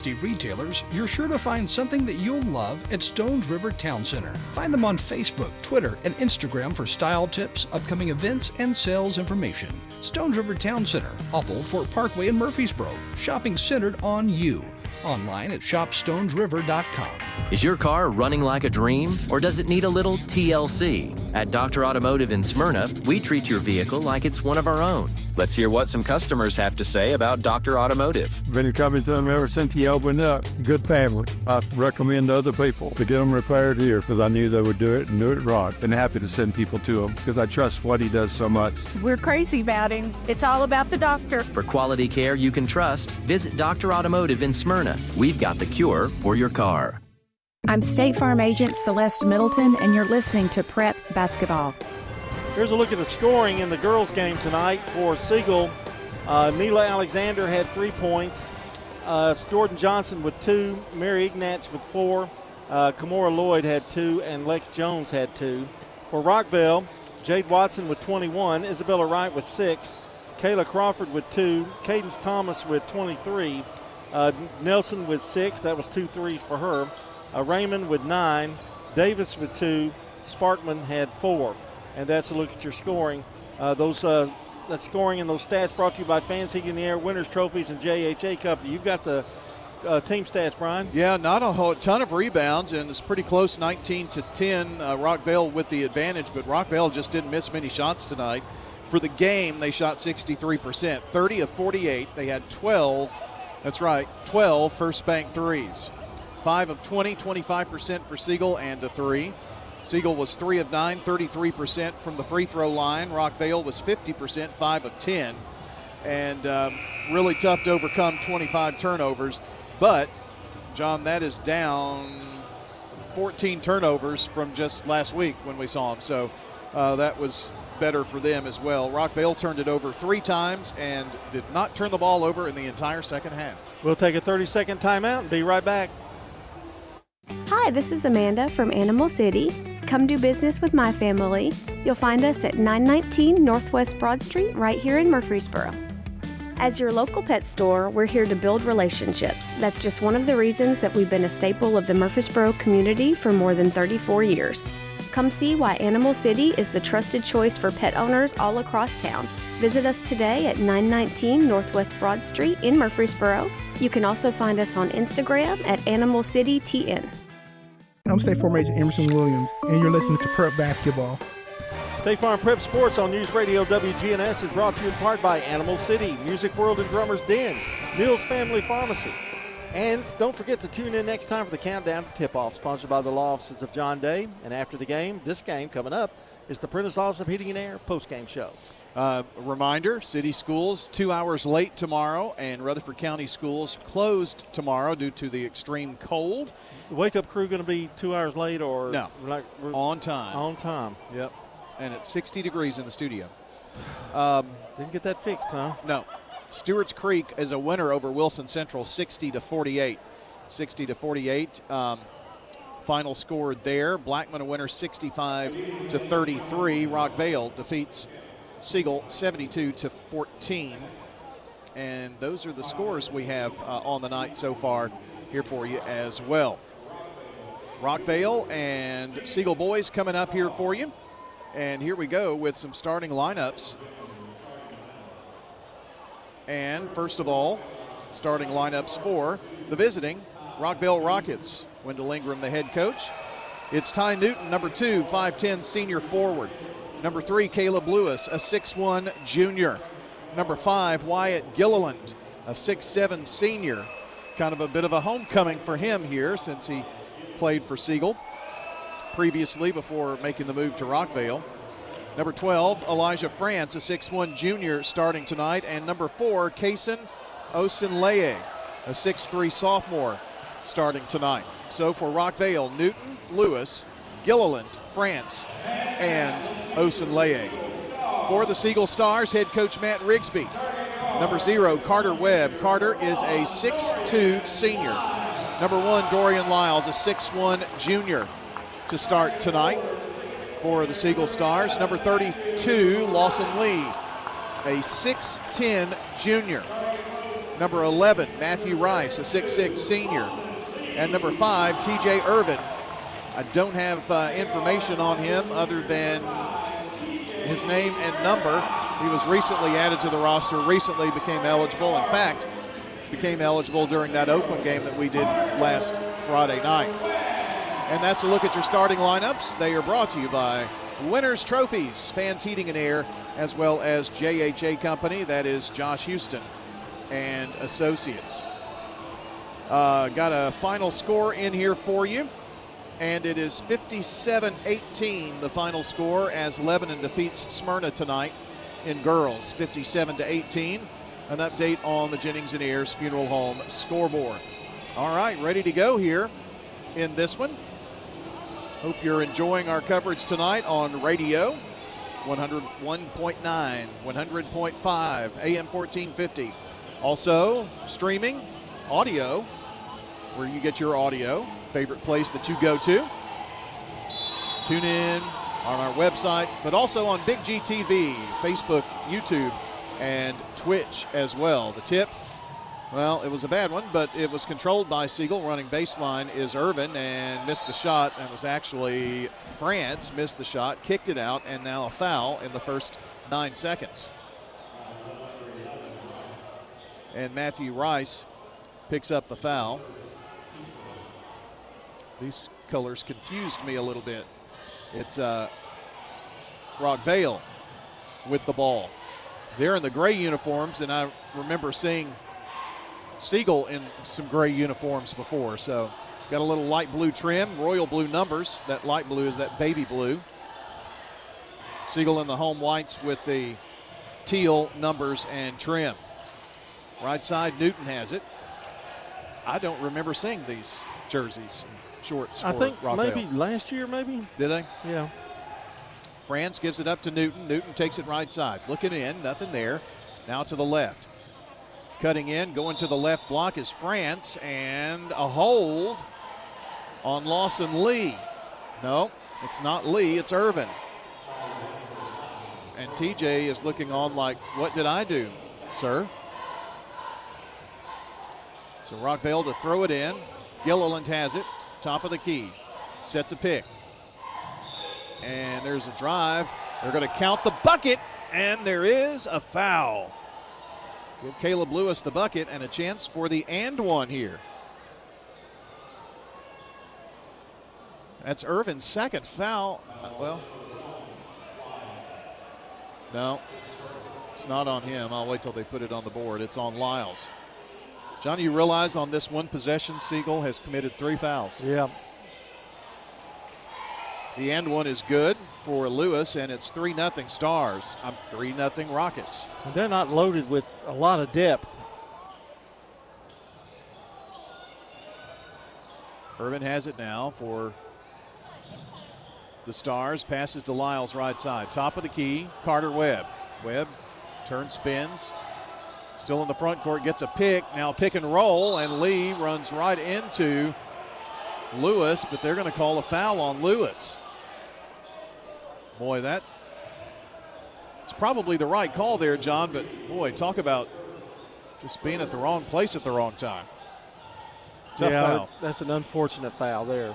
retailers, you're sure to find something that you'll love at Stones River Town Center. Find them on Facebook, Twitter, and Instagram for style tips, upcoming events, and sales information. Stones River Town Center, off Old Fort Parkway in Murfreesboro. Shopping centered on you. Online at shopstonesriver.com. Is your car running like a dream, or does it need a little TLC? At Dr. Automotive in Smyrna, we treat your vehicle like it's one of our own. Let's hear what some customers have to say about Dr. Automotive. Been coming to them ever since he opened up. Good family. I recommend to other people to get them repaired here because I knew they would do it and do it right. And happy to send people to him because I trust what he does so much. We're crazy about him. It's all about the doctor. For quality care you can trust, visit Dr. Automotive in Smyrna. We've got the cure for your car. I'm State Farm Agent Celeste Middleton, and you're listening to Prep Basketball. Here's a look at the scoring in the girls' game tonight for Siegel. Neela Alexander had 3 points. Jordan Johnson with 2. Mary Ignatz with 4. Kamora Lloyd had 2, and Lex Jones had 2. For Rockvale, Jade Watson with 21. Isabella Wright with 6. Kayla Crawford with 2. Cadence Thomas with 23. Nelson with 6. That was 2 threes for her. Raymond with 9. Davis with 2. Sparkman had 4. And that's a look at your scoring. That scoring and those stats brought to you by Fans Heating in the Air, Winners Trophies, and JHA Company. You've got the team stats, Brian. Yeah, not a whole ton of rebounds, and it's pretty close, 19-10. Rockvale with the advantage, but Rockvale just didn't miss many shots tonight. For the game, they shot 63%, 30 of 48. They had 12 first bank threes. 5 of 20, 25% for Siegel and a 3. Siegel was 3 of 9, 33% from the free throw line. Rockvale was 50%, 5 of 10. And really tough to overcome 25 turnovers. But, John, that is down 14 turnovers from just last week when we saw them. So that was better for them as well. Rockvale turned it over 3 times and did not turn the ball over in the entire second half. We'll take a 30-second timeout and be right back. Hi, this is Amanda from Animal City. Come do business with my family. You'll find us at 919 Northwest Broad Street right here in Murfreesboro. As your local pet store, we're here to build relationships. That's just one of the reasons that we've been a staple of the Murfreesboro community for more than 34 years. Come see why Animal City is the trusted choice for pet owners all across town. Visit us today at 919 Northwest Broad Street in Murfreesboro. You can also find us on Instagram at Animal City TN. I'm State Farm Agent Emerson Williams, and you're listening to Prep Basketball. State Farm Prep Sports on News Radio WGNS is brought to you in part by Animal City, Music World and Drummers Den, Mills Family Pharmacy. And don't forget to tune in next time for the Countdown to Tip-Off, sponsored by the law offices of John Day. And after the game, this game coming up, is the Prentice Awesome Heating and Air post-game show. Reminder, city schools 2 hours late tomorrow, and Rutherford County schools closed tomorrow due to the extreme cold. The wake-up crew going to be 2 hours late or? No, on time. On time. Yep, and it's 60 degrees in the studio. Didn't get that fixed, huh? No. Stewart's Creek is a winner over Wilson Central, 60-48. 60-48. Final score there. Blackman a winner, 65-33. Rockvale defeats Siegel, 72-14. And those are the scores we have on the night so far here for you as well. Rockvale and Siegel boys coming up here for you. And here we go with some starting lineups. And first of all, starting lineups for the visiting Rockvale Rockets. Wendell Ingram, the head coach. It's Ty Newton, number 2, 5'10", senior forward. Number 3, Caleb Lewis, a 6'1", junior. Number 5, Wyatt Gilliland, a 6'7", senior. Kind of a bit of a homecoming for him here since he played for Siegel previously before making the move to Rockvale. Number 12, Elijah France, a 6'1", junior, starting tonight. And number 4, Kaysen Osenleye, a 6'3", sophomore, starting tonight. So for Rockvale, Newton, Lewis, Gilliland, France, and Osenleye. For the Siegel Stars, head coach Matt Rigsby. Number 0, Carter Webb. Carter is a 6'2", senior. Number 1, Dorian Lyles, a 6'1", junior, to start tonight for the Siegel Stars. Number 32, Lawson Lee, a 6'10", junior. Number 11, Matthew Rice, a 6'6 senior. And number 5, TJ Irvin. I don't have information on him other than his name and number. He was recently added to the roster, recently became eligible. In fact, became eligible during that Oakland game that we did last Friday night. And that's a look at your starting lineups. They are brought to you by Winners Trophies, Fans Heating and Air, as well as JHA Company. That is Josh Houston and Associates. Got a final score in here for you, and it is 57-18, the final score, as Lebanon defeats Smyrna tonight in girls, 57-18. An update on the Jennings and Ayers Funeral Home scoreboard. All right, ready to go here in this one. Hope you're enjoying our coverage tonight on radio, 101.9, 100.5, AM 1450. Also, streaming audio, where you get your audio, favorite place that you go to. Tune in on our website, but also on Big G TV, Facebook, YouTube, and Twitch as well. The tip, well, it was a bad one, but it was controlled by Siegel. Running baseline is Irvin, and missed the shot. It was actually France missed the shot, kicked it out, and now a foul in the first 9 seconds. And Matthew Rice picks up the foul. These colors confused me a little bit. It's Rockvale with the ball. They're in the gray uniforms, and I remember seeing Siegel in some gray uniforms before. So got a little light blue trim, royal blue numbers. That light blue is that baby blue. Siegel in the home whites with the teal numbers and trim. Right side, Newton has it. I don't remember seeing these jerseys, shorts for I think Rockvale. maybe last year, maybe. Did they? Yeah. France gives it up to Newton. Newton takes it right side. Looking in, nothing there. Now to the left. Cutting in, going to the left block is France, and a hold on Lawson Lee. No, it's not Lee, it's Irvin. And TJ is looking on like, what did I do, sir? So Rockvale to throw it in. Gilliland has it, top of the key. Sets a pick. And there's a drive. They're going to count the bucket, and there is a foul. Give Caleb Lewis the bucket and a chance for the and one here. That's Irvin's second foul. Well, no, it's not on him. I'll wait till they put it on the board. It's on Lyles. Johnny, you realize on this one possession, Siegel has committed 3 fouls. Yeah. The end one is good for Lewis, and it's 3-0 Stars. 3-0 Rockets. And they're not loaded with a lot of depth. Irvin has it now for the Stars. Passes to Lyles right side. Top of the key, Carter Webb. Webb turns, spins. Still in the front court, gets a pick. Now pick and roll, and Lee runs right into Lewis, but they're going to call a foul on Lewis. Boy, it's probably the right call there, John, but boy, talk about just being at the wrong place at the wrong time. Tough foul. That's an unfortunate foul there.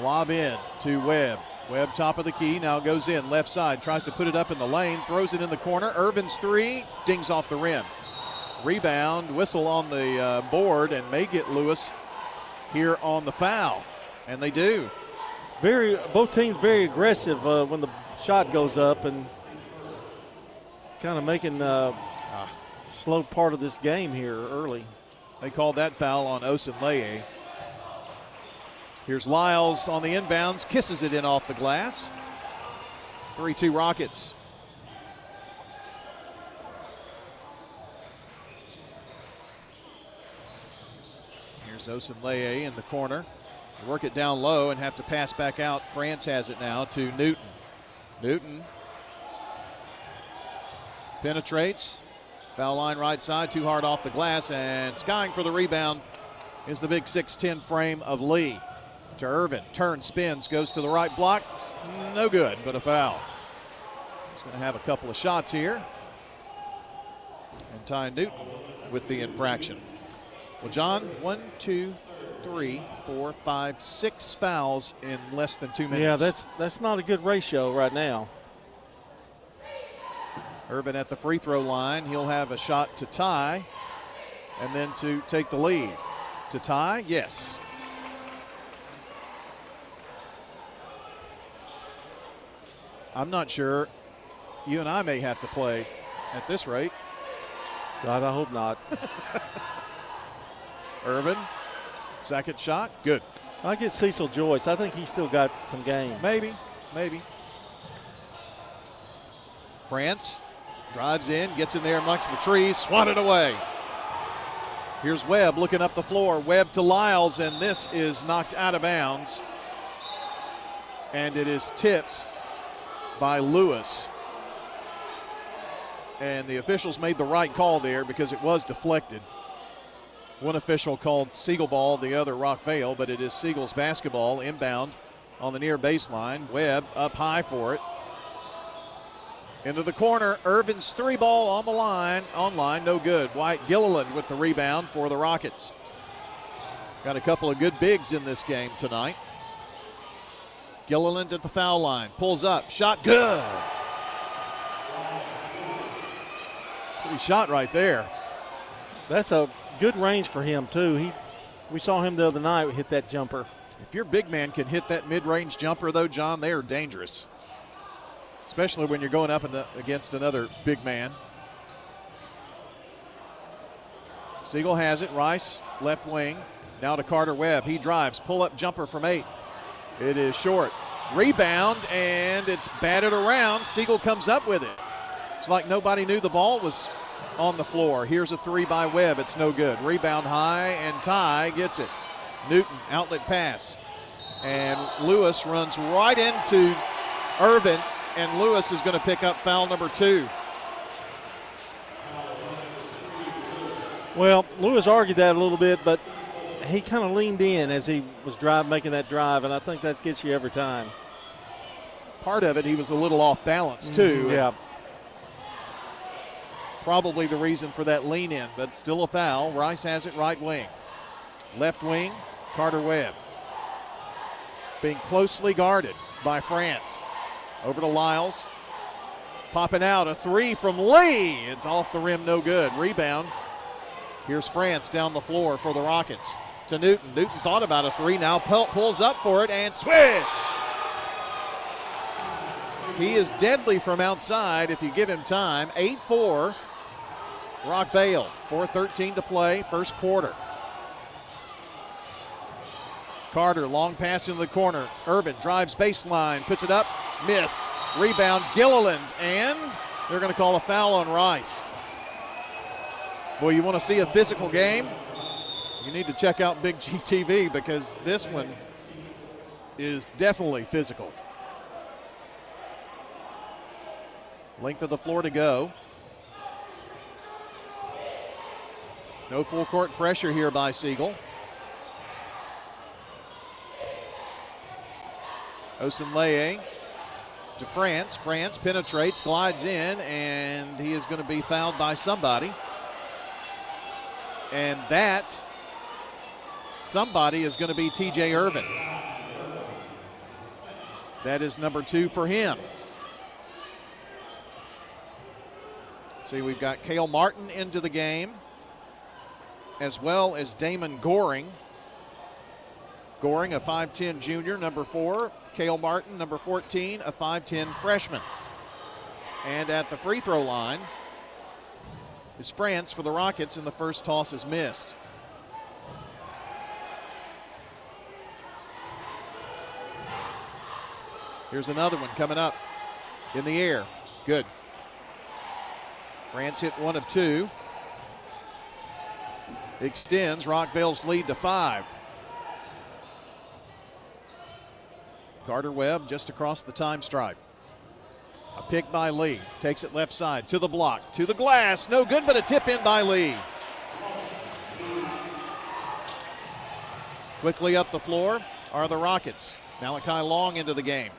Lob in to Webb. Webb top of the key, now goes in, left side, tries to put it up in the lane, throws it in the corner. Irvin's three, dings off the rim. Rebound, whistle on the board, and may get Lewis here on the foul, and they do. Both teams very aggressive when the shot goes up, and kind of making slow part of this game here early. They called that foul on Osunleye. Here's Lyles on the inbounds, kisses it in off the glass. 3-2 Rockets. Here's Osunleye in the corner. They work it down low and have to pass back out. France has it now to Newton. Newton penetrates. Foul line right side, too hard off the glass, and skying for the rebound is the big 6'10 frame of Lee. To Irvin, turns, spins, goes to the right block. No good, but a foul. He's going to have a couple of shots here. And Ty Newton with the infraction. Well, John, 1, 2, 3, 4, 5, 6 fouls in less than 2 minutes. Yeah, that's not a good ratio right now. Irvin at the free throw line. He'll have a shot to tie and then to take the lead. To tie? Yes. I'm not sure. You and I may have to play at this rate. God, I hope not. Irvin, second shot, good. I get Cecil Joyce. I think he's still got some game. Maybe. France drives in, gets in there amongst the trees, swatted away. Here's Webb looking up the floor. Webb to Lyles, and this is knocked out of bounds. And it is tipped by Lewis. And the officials made the right call there because it was deflected. One official called Siegel ball, the other Rockvale, but it is Siegel's basketball inbound on the near baseline. Webb up high for it. Into the corner, Irvin's three ball on the line, no good. White Gilliland with the rebound for the Rockets. Got a couple of good bigs in this game tonight. Gilliland at the foul line, pulls up, shot good. Pretty shot right there. That's a good range for him too. We saw him the other night hit that jumper. If your big man can hit that mid-range jumper though, John, they are dangerous. Especially when you're going up against another big man. Siegel has it. Rice, left wing. Now to Carter Webb. He drives. Pull-up jumper from 8. It is short. Rebound, and it's batted around. Siegel comes up with it. It's like nobody knew the ball was on the floor. Here's a three by Webb. It's no good. Rebound high, and Ty gets it. Newton, outlet pass. And Lewis runs right into Irvin. And Lewis is going to pick up foul number 2. Well, Lewis argued that a little bit, but he kind of leaned in as he was making that drive, and I think that gets you every time. Part of it, he was a little off balance, too. Yeah. Probably the reason for that lean in, but still a foul. Rice has it right wing. Left wing, Carter Webb. Being closely guarded by France. Over to Lyles. Popping out a three from Lee. It's off the rim, no good. Rebound. Here's France down the floor for the Rockets. To Newton. Newton thought about a three. Now pulls up for it and swish. He is deadly from outside if you give him time. 8-4. Rockvale. 4:13 to play. First quarter. Carter, long pass into the corner. Irvin drives baseline, puts it up, missed. Rebound, Gilliland, and they're going to call a foul on Rice. Boy, you want to see a physical game? You need to check out Big G TV because this one is definitely physical. Length of the floor to go. No full court pressure here by Siegel. Osenleye to France. France penetrates, glides in, and he is going to be fouled by somebody. And that somebody is going to be TJ Irvin. That is number 2 for him. See, we've got Cale Martin into the game, as well as Damon Goring. Goring, a 5'10 junior, number 4. Cale Martin, number 14, a 5'10 freshman. And at the free throw line is France for the Rockets, and the first toss is missed. Here's another one coming up in the air. Good. France hit 1 of 2. Extends Rockvale's lead to 5. Carter Webb just across the time stripe. A pick by Lee. Takes it left side to the block, to the glass. No good, but a tip in by Lee. Quickly up the floor are the Rockets. Malachi Long into the game.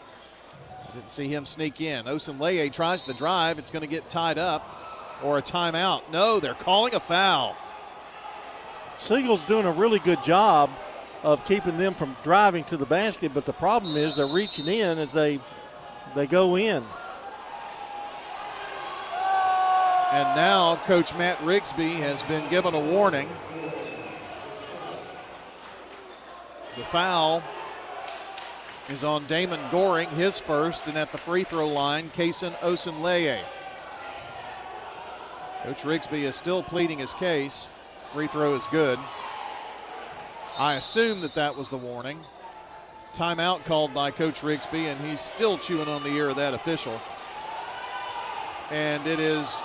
Didn't see him sneak in. Osenleye tries the drive. It's going to get tied up. or a timeout? No, they're calling a foul. Siegel's doing a really good job of keeping them from driving to the basket, but the problem is they're reaching in as they go in. And now Coach Matt Rigsby has been given a warning. The foul is on Damon Goring, his first, and at the free throw line, Kason Osunleye. Coach Rigsby is still pleading his case. Free throw is good. I assume that was the warning. Timeout called by Coach Rigsby, and he's still chewing on the ear of that official. And it is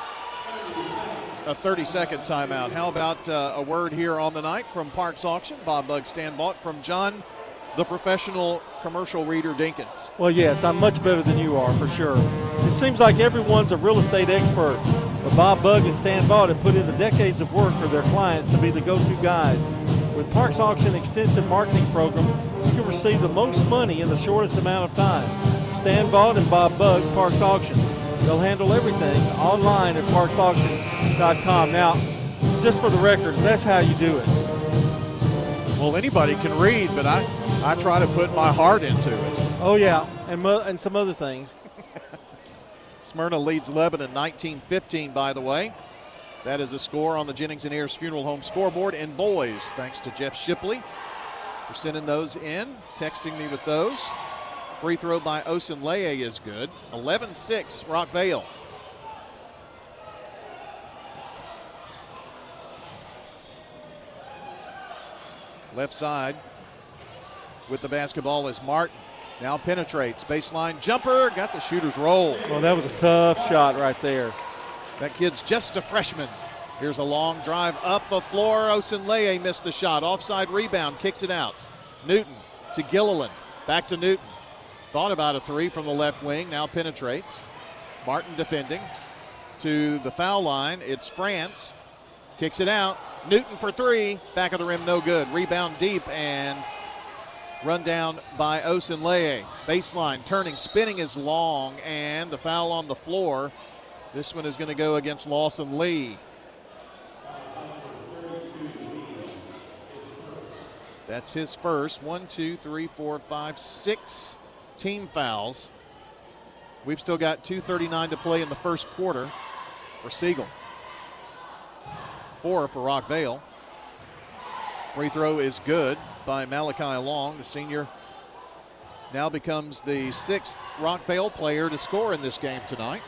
a 30-second timeout. How about a word here on the night from Parks Auction? Bob Bug Stanbaught from John, the professional commercial reader Dinkins. Well, yes, I'm much better than you are, for sure. It seems like everyone's a real estate expert, but Bob Bug and Stan Vaught have put in the decades of work for their clients to be the go-to guys. With Parks Auction extensive marketing program, you can receive the most money in the shortest amount of time. Stan Vaught and Bob Bug, Parks Auction. They'll handle everything online at parksauction.com. Now, just for the record, that's how you do it. Well, anybody can read, but I try to put my heart into it. Oh, yeah, and some other things. Smyrna leads Lebanon 19-15, by the way. That is a score on the Jennings and Ayers Funeral Home scoreboard. And boys, thanks to Jeff Shipley for sending those in, texting me with those. Free throw by Osunleye is good. 11-6, Rockvale. Left side with the basketball is Martin. Now penetrates. Baseline jumper. Got the shooter's roll. Well, that was a tough shot right there. That kid's just a freshman. Here's a long drive up the floor. Osunleye missed the shot. Offside rebound. Kicks it out. Newton to Gilliland. Back to Newton. Thought about a three from the left wing. Now penetrates. Martin defending. To the foul line. It's France. Kicks it out. Newton for three. Back of the rim, no good. Rebound deep and run down by Osunleye. Baseline, turning, spinning is long, and the foul on the floor. This one is going to go against Lawson Lee. That's his first. 1, 2, 3, 4, 5, 6 team fouls. We've still got 2:39 to play in the first quarter for Siegel. 4 for Rockvale. Free throw is good by Malachi Long. The senior now becomes the 6th Rockvale player to score in this game tonight.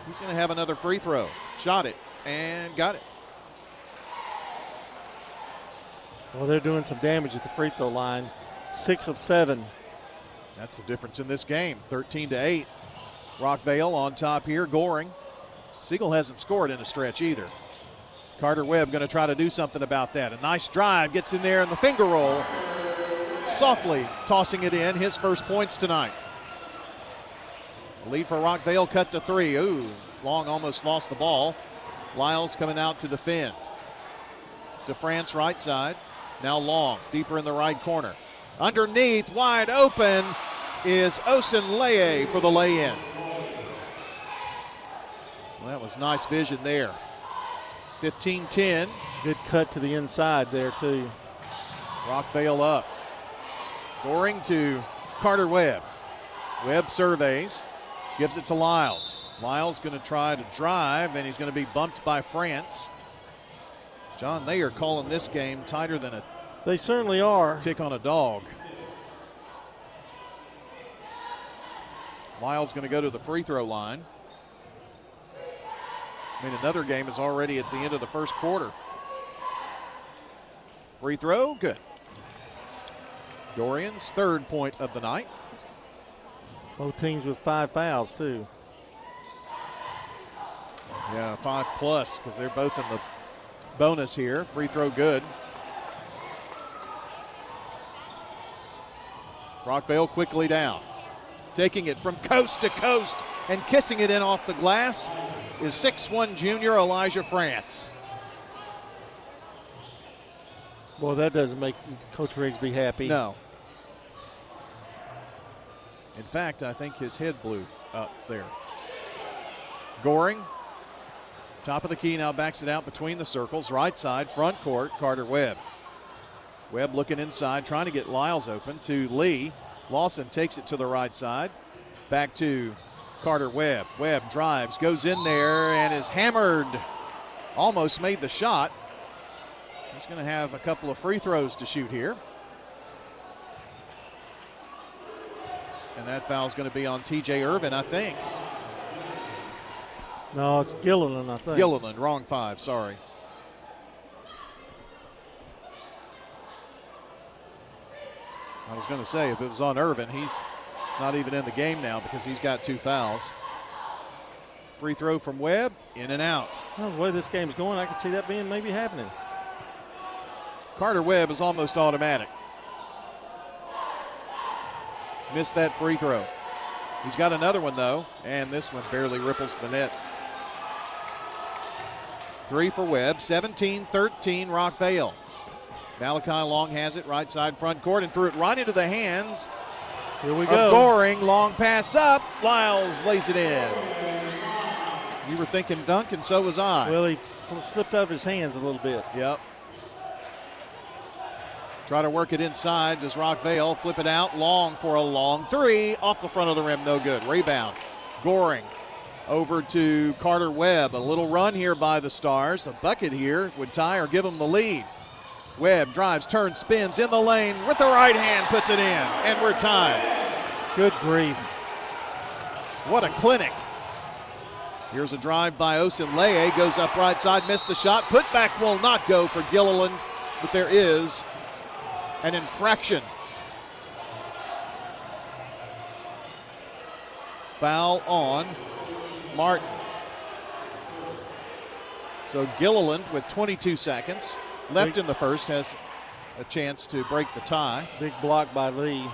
He's going to have another free throw. Shot it and got it. Well, they're doing some damage at the free throw line. 6 of 7. That's the difference in this game. 13-8. Rockvale on top here. Goring. Siegel hasn't scored in a stretch either. Carter Webb going to try to do something about that. A nice drive, gets in there in the finger roll. Softly tossing it in, his first points tonight. Lead for Rockvale, cut to 3. Ooh, Long almost lost the ball. Lyles coming out to defend. To France, right side. Now Long, deeper in the right corner. Underneath, wide open, is Osunleye for the lay-in. Well, that was nice vision there. 15-10. Good cut to the inside there, too. Rockvale up. Goring to Carter Webb. Webb surveys. Gives it to Lyles. Lyles going to try to drive, and he's going to be bumped by France. John, they are calling this game tighter than a They certainly are. tick on a dog. Lyles going to go to the free throw line. I mean, another game is already at the end of the first quarter. Free throw, good. Dorian's 3rd point of the night. Both teams with 5 fouls, too. Yeah, 5+ because they're both in the bonus here. Free throw good. Rockvale quickly down. Taking it from coast to coast and kissing it in off the glass is 6'1" junior Elijah France. Well, that doesn't make Coach Rigsby happy. No. In fact, I think his head blew up there. Goring Top of the key now, backs it out between the circles. Right side, front court, Carter Webb. Webb looking inside, trying to get Lyles open to Lee. Lawson takes it to the right side. Back to Carter Webb. Webb drives, goes in there, and is hammered. Almost made the shot. He's going to have a couple of free throws to shoot here. And that foul's going to be on TJ Irvin, I think. No, it's Gilliland, I think. Gilliland, wrong 5, sorry. I was going to say, if it was on Irvin, he's not even in the game now because he's got 2 fouls. Free throw from Webb, in and out. Well, the way this game's going, I could see that being maybe happening. Carter Webb is almost automatic. Missed that free throw. He's got another one, though, and this one barely ripples the net. 3 for Webb, 17-13 Rockvale. Malachi Long has it, right side front court, and threw it right into the hands Here we of go. Goring. Long pass up. Lyles lays it in. You were thinking dunk, and so was I. Well, he slipped out of his hands a little bit. Yep. Try to work it inside. Does Rockvale flip it out? Long for a long 3. Off the front of the rim, no good. Rebound. Goring over to Carter Webb. A little run here by the Stars. A bucket here would tie or give them the lead. Webb drives, turns, spins in the lane with the right hand, puts it in, and we're tied. Good grief. What a clinic. Here's a drive by Osunleye, goes up right side, missed the shot. Putback will not go for Gilliland, but there is an infraction. Foul on Martin. So Gilliland with 22 seconds left in the first has a chance to break the tie. Big block by Lee.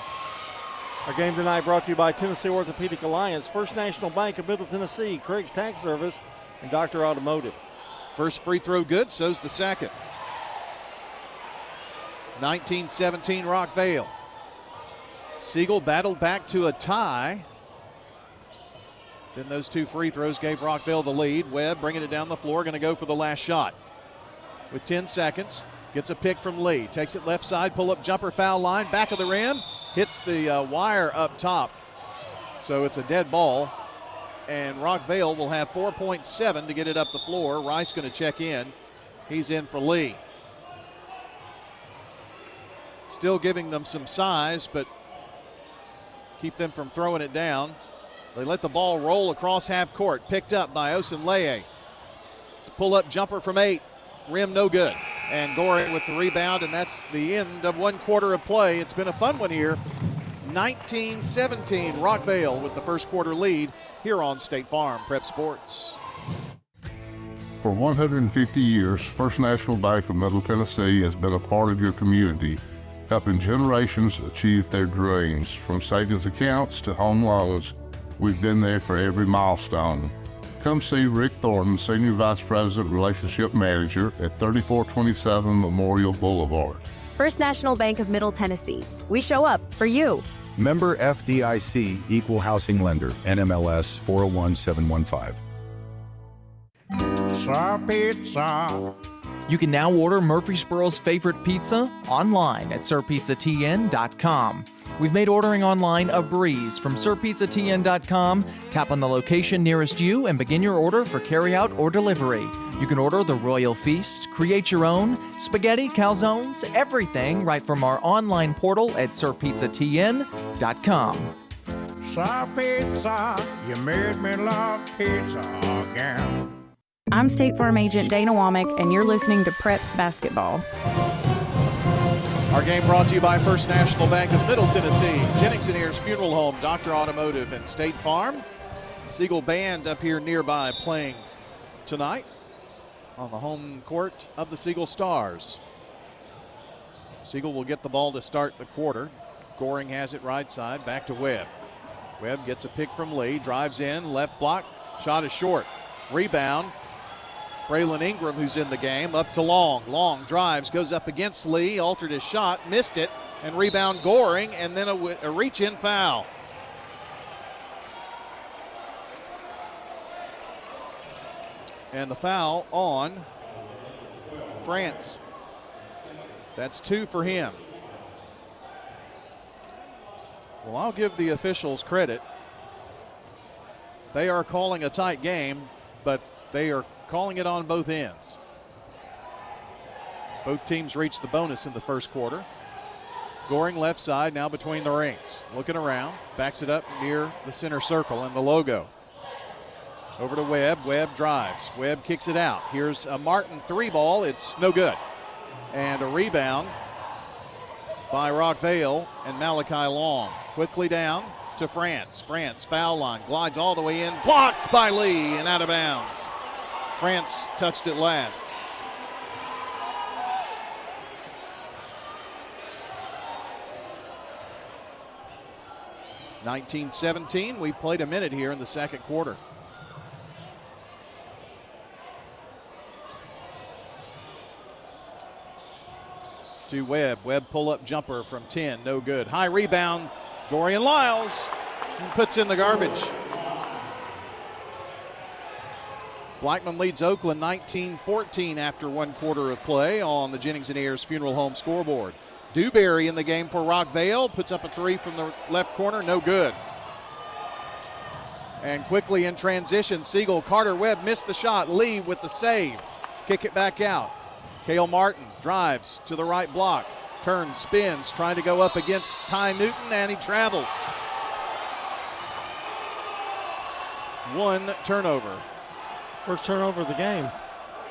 Our game tonight brought to you by Tennessee Orthopedic Alliance, First National Bank of Middle Tennessee, Craig's Tax Service, and Dr. Automotive. First free throw good, so's the second. 19-17 Rockvale. Siegel battled back to a tie. Then those 2 free throws gave Rockvale the lead. Webb bringing it down the floor, going to go for the last shot. With 10 seconds, gets a pick from Lee. Takes it left side, pull-up jumper, foul line, back of the rim. Hits the wire up top. So it's a dead ball. And Rockvale will have 4.7 to get it up the floor. Rice going to check in. He's in for Lee. Still giving them some size, but keep them from throwing it down. They let the ball roll across half court. Picked up by Osunleye. Pull-up jumper from 8. Rim no good. And Goring with the rebound, and that's the end of 1 quarter of play. It's been a fun one here. 19-17 Rockvale with the first quarter lead here on State Farm Prep Sports. For 150 years, First National Bank of Middle Tennessee has been a part of your community, helping generations achieve their dreams. From savings accounts to home loans, we've been there for every milestone. Come see Rick Thornton, Senior Vice President, Relationship Manager at 3427 Memorial Boulevard. First National Bank of Middle Tennessee. We show up for you. Member FDIC, Equal Housing Lender, NMLS 401715. Pizza. You can now order Murfreesboro's favorite pizza online at sirpizzatn.com. We've made ordering online a breeze. From sirpizzatn.com, tap on the location nearest you and begin your order for carryout or delivery. You can order the Royal Feast, create your own, spaghetti, calzones, everything right from our online portal at sirpizzatn.com. Sir Pizza, you made me love pizza again. I'm State Farm Agent Dana Womack, and you're listening to Prep Basketball. Our game brought to you by First National Bank of Middle Tennessee, Jennings & Ayers Funeral Home, Dr. Automotive, and State Farm. The Siegel Band up here nearby playing tonight on the home court of the Siegel Stars. Siegel will get the ball to start the quarter. Goring has it right side, back to Webb. Webb gets a pick from Lee, drives in, left block, shot is short. Rebound. Braylon Ingram, who's in the game, up to Long. Long drives, goes up against Lee, altered his shot, missed it, and rebound Goring, and then a reach-in foul. And the foul on France. That's 2 for him. Well, I'll give the officials credit. They are calling a tight game, but they are calling it on both ends. Both teams reached the bonus in the first quarter. Goring left side, now between the rings. Looking around, backs it up near the center circle and the logo. Over to Webb. Webb drives. Webb kicks it out. Here's a Martin 3-ball. It's no good. And a rebound by Rockvale and Malachi Long. Quickly down to France. France, foul line, glides all the way in. Blocked by Lee and out of bounds. France touched it last. (19-17). We played a minute here in the second quarter. To Webb. Webb pull-up jumper from 10. No good. High rebound. Dorian Lyles puts in the garbage. Blackman leads Oakland 19-14 after 1 quarter of play on the Jennings & Ayers Funeral Home scoreboard. Dewberry in the game for Rockvale. Puts up a 3 from the left corner. No good. And quickly in transition, Siegel, Carter Webb missed the shot. Lee with the save. Kick it back out. Cale Martin drives to the right block. Turns, spins, trying to go up against Ty Newton, and he travels. 1 turnover. First turnover of the game.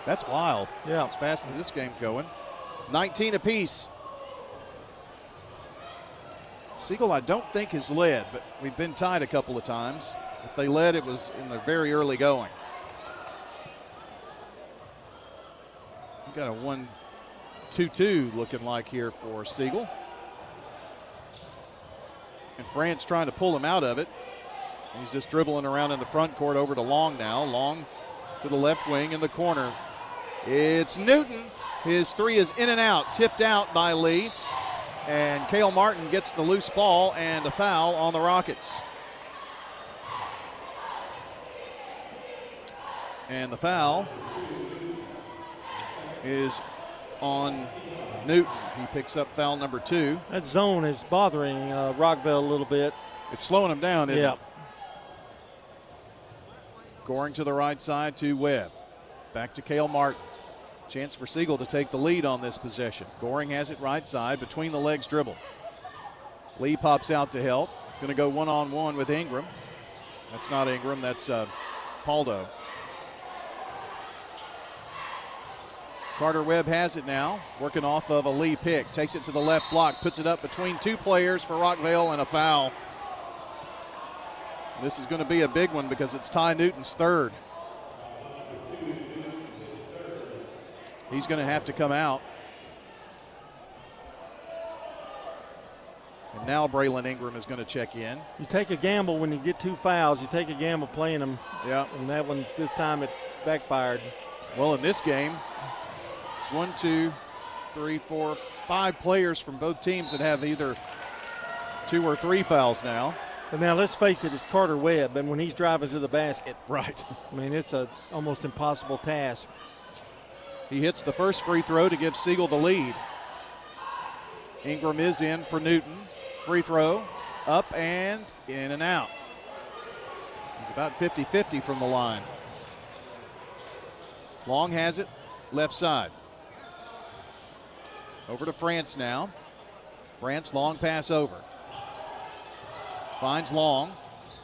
That's wild. Yeah. As fast as this game's going. 19 apiece. Siegel, I don't think, has led, but we've been tied a couple of times. If they led, it was in the very early going. We've got a 1-2-2 looking like here for Siegel. And France trying to pull him out of it. He's just dribbling around in the front court over to Long now. Long to the left wing in the corner. It's Newton. His 3 is in and out, tipped out by Lee. And Cale Martin gets the loose ball and a foul on the Rockets. And the foul is on Newton. He picks up foul number 2. That zone is bothering Rockvale a little bit. It's slowing him down, isn't it? Goring to the right side to Webb. Back to Cale Martin. Chance for Siegel to take the lead on this possession. Goring has it right side, between the legs dribble. Lee pops out to help. Going to go one-on-one with Ingram. That's not Ingram, that's Paldo. Carter Webb has it now, working off of a Lee pick. Takes it to the left block, puts it up between 2 players for Rockvale, and a foul. This is going to be a big one because it's Ty Newton's 3rd. He's going to have to come out. And now Braylon Ingram is going to check in. You take a gamble when you get 2 fouls. You take a gamble playing them. Yeah. And that one, this time it backfired. Well, in this game, it's 1, 2, 3, 4, 5 players from both teams that have either 2 or 3 fouls now. But now let's face it, it's Carter Webb, and when he's driving to the basket. Right. I mean, it's a almost impossible task. He hits the first free throw to give Siegel the lead. Ingram is in for Newton. Free throw, up and in and out. He's about 50-50 from the line. Long has it, left side. Over to France now. France, long pass over. Finds Long.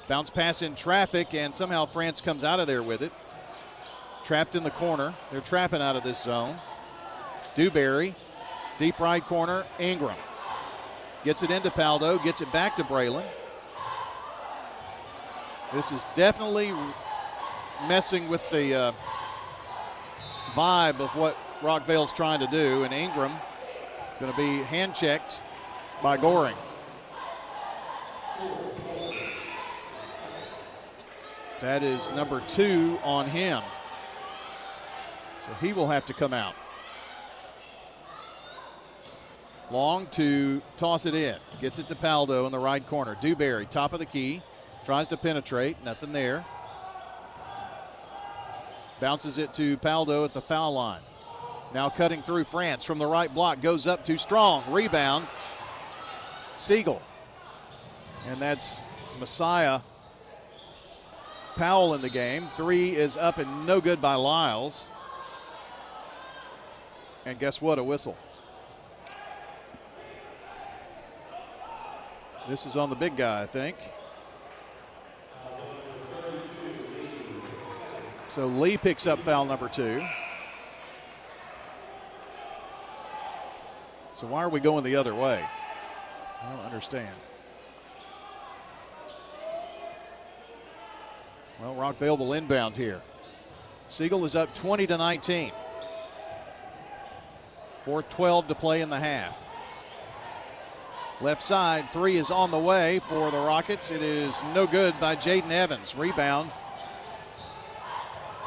Bounce pass in traffic, and somehow France comes out of there with it. Trapped in the corner. They're trapping out of this zone. Dewberry, deep right corner, Ingram. Gets it into Paldo, gets it back to Braylon. This is definitely messing with the vibe of what Rockvale's trying to do, and Ingram going to be hand-checked by Goring. That is number 2 on him. So he will have to come out. Long to toss it in. Gets it to Paldo in the right corner. Dewberry, top of the key. Tries to penetrate. Nothing there. Bounces it to Paldo at the foul line. Now cutting through France from the right block. Goes up too strong. Rebound. Siegel. And that's Messiah Powell in the game. Three is up and no good by Lyles. And guess what? A whistle. This is on the big guy, I think. So Lee picks up foul number 2. So why are we going the other way? I don't understand. Well, Rockvale will inbound here. Siegel is up 20-19. 4:12 to play in the half. Left side, 3 is on the way for the Rockets. It is no good by Jaden Evans. Rebound.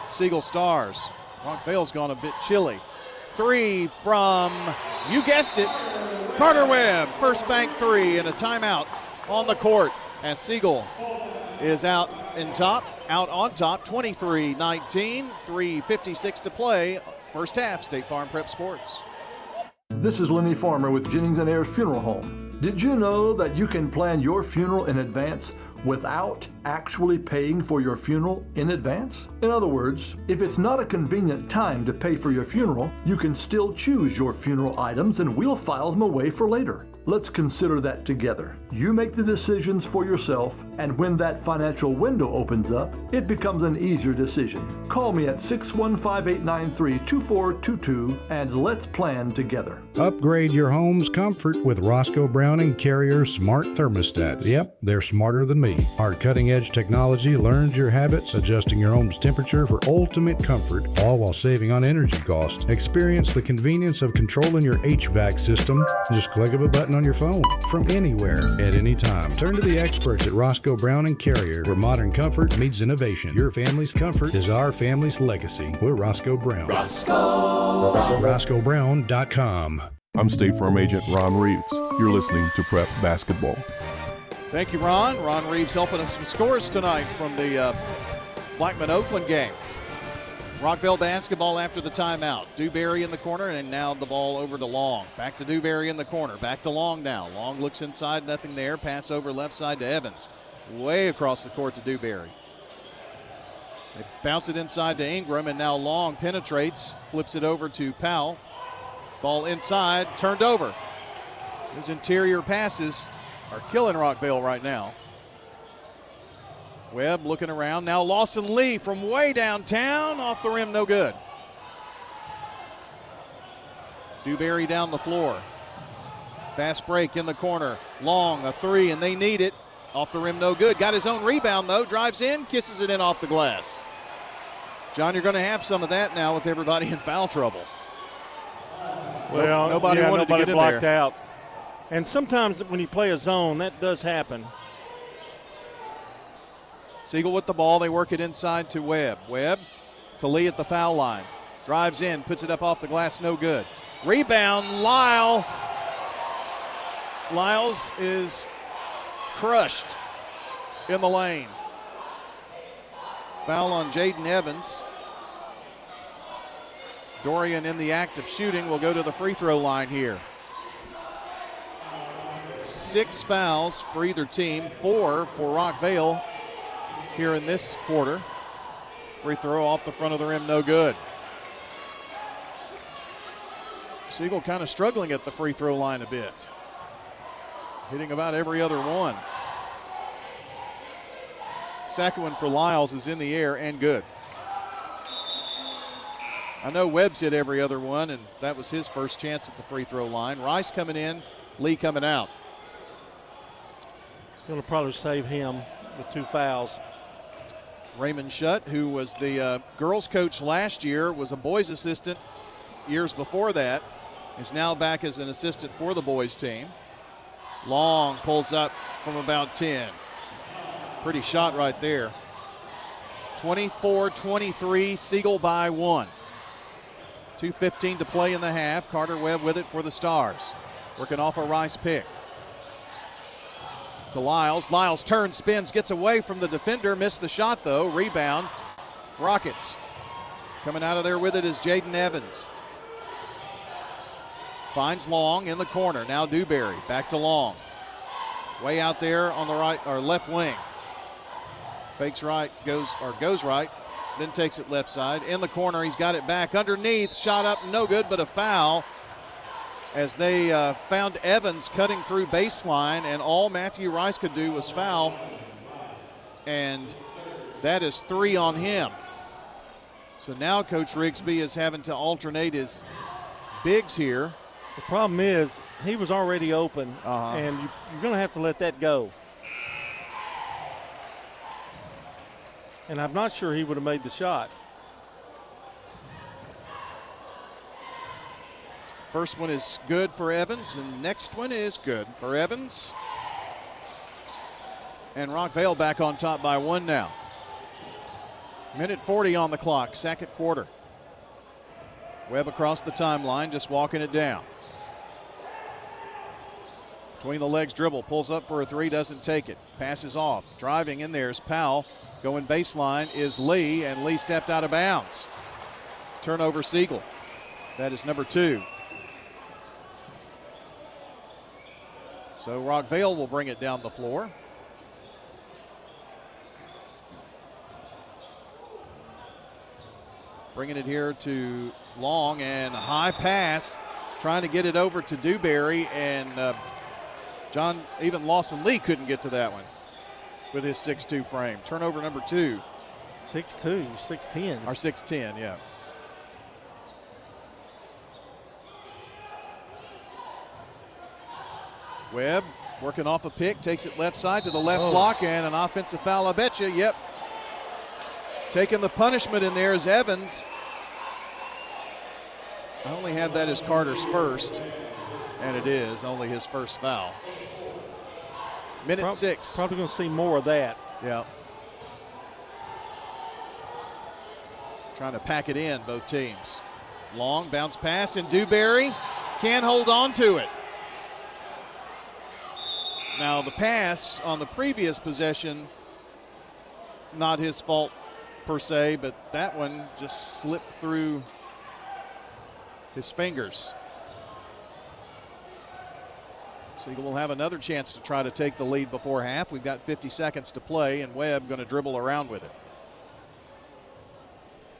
Siegel Stars. Rockvale's gone a bit chilly. 3 from, you guessed it, Carter Webb. First bank 3 and a timeout on the court as Siegel is out on top, 23-19, 3:56 to play. First half, State Farm Prep Sports. This is Lenny Farmer with Jennings & Ayers Funeral Home. Did you know that you can plan your funeral in advance without actually paying for your funeral in advance? In other words, if it's not a convenient time to pay for your funeral, you can still choose your funeral items and we'll file them away for later. Let's consider that together. You make the decisions for yourself, and when that financial window opens up, it becomes an easier decision. Call me at 615-893-2422 and let's plan together. Upgrade your home's comfort with Roscoe Brown & Carrier smart thermostats. Yep, they're smarter than me. Our cutting-edge technology learns your habits, adjusting your home's temperature for ultimate comfort, all while saving on energy costs. Experience the convenience of controlling your HVAC system. Just click of a button on your phone from anywhere at any time. Turn to the experts at Roscoe Brown & Carrier, where modern comfort meets innovation. Your family's comfort is our family's legacy. We're Roscoe Brown. RoscoeBrown.com. I'm State Farm Agent Ron Reeves. You're listening to Prep Basketball. Thank you, Ron. Ron Reeves helping us some scores tonight from the Blackman-Oakland game. Rockvale basketball after the timeout. Dewberry in the corner, and now the ball over to Long. Back to Dewberry in the corner. Back to Long now. Long looks inside, nothing there. Pass over left side to Evans. Way across the court to Dewberry. They bounce it inside to Ingram, and now Long penetrates. Flips it over to Powell. Ball inside, turned over. His interior passes are killing Rockvale right now. Webb looking around. Now Lawson Lee from way downtown. Off the rim, no good. Dewberry down the floor. Fast break in the corner. Long, a 3, and they need it. Off the rim, no good. Got his own rebound, though. Drives in, kisses it in off the glass. John, you're going to have some of that now with everybody in foul trouble. Well, nobody wanted to get in blocked there. out. And sometimes when you play a zone, that does happen. Siegel with the ball. They work it inside to Webb. Webb to Lee at the foul line. Drives in, puts it up off the glass, no good. Rebound, Lyle. Lyles is crushed in the lane. Foul on Jaden Evans. Dorian in the act of shooting will go to the free throw line here. 6 fouls for either team, 4 for Rockvale here in this quarter. Free throw off the front of the rim, no good. Siegel kind of struggling at the free throw line a bit. Hitting about every other one. Second one for Lyles is in the air and good. I know Webb's hit every other one, and that was his first chance at the free throw line. Rice coming in, Lee coming out. Going to probably save him with 2 fouls. Raymond Shutt, who was the girls coach last year, was a boys assistant years before that, is now back as an assistant for the boys team. Long pulls up from about 10. Pretty shot right there. 24-23, Siegel by 1. 2:15 to play in the half. Carter Webb with it for the Stars. Working off a Rice pick. To Lyles. Lyles turns, spins, gets away from the defender. Missed the shot, though. Rebound. Rockets. Coming out of there with it is Jaden Evans. Finds Long in the corner. Now Dewberry back to Long. Way out there on the right or left wing. Fakes right, goes right, then takes it left side. In the corner, he's got it back underneath. Shot up, no good, but a foul. As they found Evans cutting through baseline, and all Matthew Rice could do was foul. And that is 3 on him. So now Coach Rigsby is having to alternate his bigs here. The problem is he was already open, and you're going to have to let that go. And I'm not sure he would have made the shot. First one is good for Evans, and next one is good for Evans. And Rockvale back on top by 1 now. Minute 40 on the clock, second quarter. Webb across the timeline, just walking it down. Between the legs dribble, pulls up for a 3, doesn't take it. Passes off, driving in there is Powell. Going baseline is Lee, and Lee stepped out of bounds. Turnover Siegel. That is number 2. So Rockvale will bring it down the floor. Bringing it here to Long, and a high pass, trying to get it over to Dewberry, and even Lawson Lee couldn't get to that one with his 6'2 frame. Turnover number 2. 6'2", 6'10". Or 6'10", yeah. Webb working off a pick, takes it left side to the left block, and an offensive foul, I bet you. Yep. Taking the punishment in there is Evans. I only had that as Carter's first, and it is only his first foul. Minute 6. Probably going to see more of that. Yeah. Trying to pack it in, both teams. Long bounce pass, and Dewberry can't hold on to it. Now the pass on the previous possession, not his fault per se, but that one just slipped through his fingers. Siegel will have another chance to try to take the lead before half. We've got 50 seconds to play, and Webb going to dribble around with it.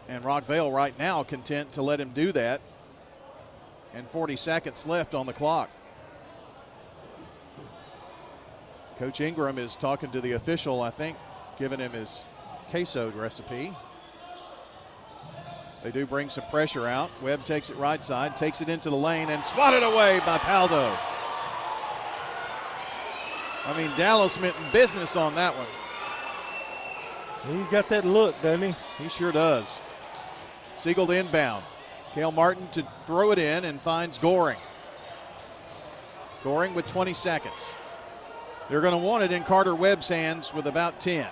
And Rockvale right now content to let him do that. And 40 seconds left on the clock. Coach Ingram is talking to the official, I think, giving him his queso recipe. They do bring some pressure out. Webb takes it right side, takes it into the lane, and swatted away by Paldo. I mean, Dallas meant business on that one. He's got that look, doesn't he? He sure does. Siegel to inbound. Cale Martin to throw it in and finds Goring. Goring with 20 seconds. They're going to want it in Carter Webb's hands with about 10.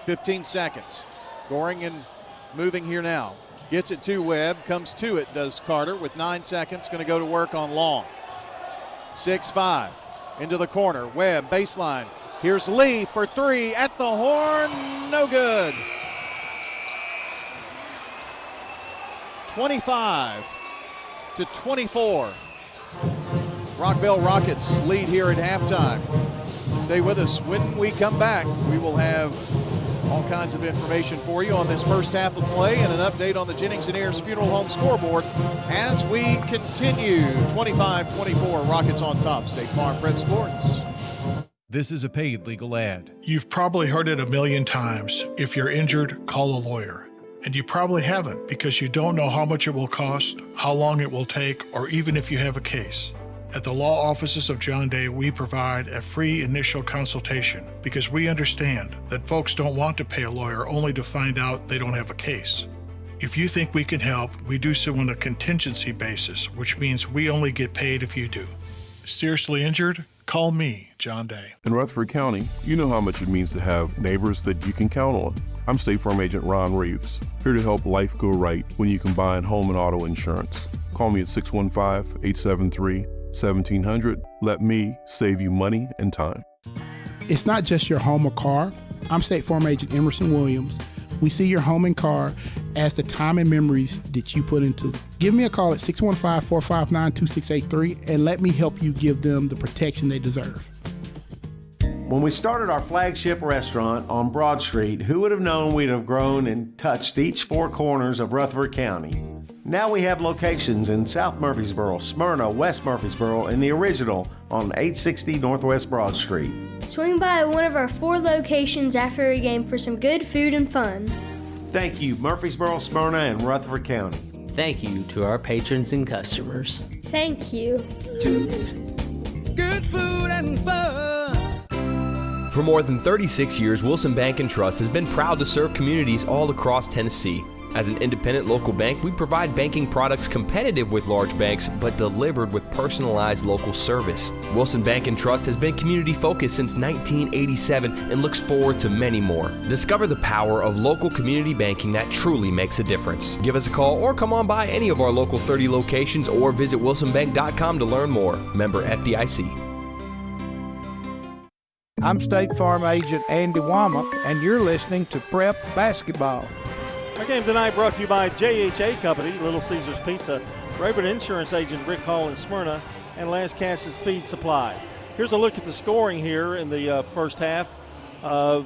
15 seconds. Goring and moving here now. Gets it to Webb. Comes to it, does Carter, with 9 seconds. Going to go to work on Long. 6-5. Into the corner. Webb, baseline. Here's Lee for 3 at the horn. No good. 25-24. Rockvale Rockets lead here at halftime. Stay with us. When we come back, we will have all kinds of information for you on this first half of play and an update on the Jennings & Ayers Funeral Home scoreboard as we continue. 25-24, Rockets on top. State Farm Prep Sports. This is a paid legal ad. You've probably heard it a million times. If you're injured, call a lawyer. And you probably haven't because you don't know how much it will cost, how long it will take, or even if you have a case. At the law offices of John Day, we provide a free initial consultation because we understand that folks don't want to pay a lawyer only to find out they don't have a case. If you think we can help, we do so on a contingency basis, which means we only get paid if you do. Seriously injured? Call me, John Day. In Rutherford County, you know how much it means to have neighbors that you can count on. I'm State Farm Agent Ron Reeves, here to help life go right when you combine home and auto insurance. Call me at 615-873-1700. Let me save you money and time. It's not just your home or car. I'm State Farm Agent Emerson Williams. We see your home and car as the time and memories that you put into it. Give me a call at 615-459-2683 and let me help you give them the protection they deserve. When we started our flagship restaurant on Broad Street, who would have known we'd have grown and touched each four corners of Rutherford County? Now we have locations in South Murfreesboro, Smyrna, West Murfreesboro, and the original on 860 Northwest Broad Street. Swing by one of our 4 locations after a game for some good food and fun. Thank you, Murfreesboro, Smyrna, and Rutherford County. Thank you to our patrons and customers. Thank you. Good food and fun. For more than 36 years, Wilson Bank & Trust has been proud to serve communities all across Tennessee. As an independent local bank, we provide banking products competitive with large banks, but delivered with personalized local service. Wilson Bank & Trust has been community-focused since 1987 and looks forward to many more. Discover the power of local community banking that truly makes a difference. Give us a call or come on by any of our local 30 locations or visit wilsonbank.com to learn more. Member FDIC. I'm State Farm Agent Andy Womack, and you're listening to Prep Basketball. Our game tonight brought to you by JHA Company, Little Caesars Pizza, Rayburn Insurance Agent Rick Hall in Smyrna, and Las Casas Feed Supply. Here's a look at the scoring here in the first half. The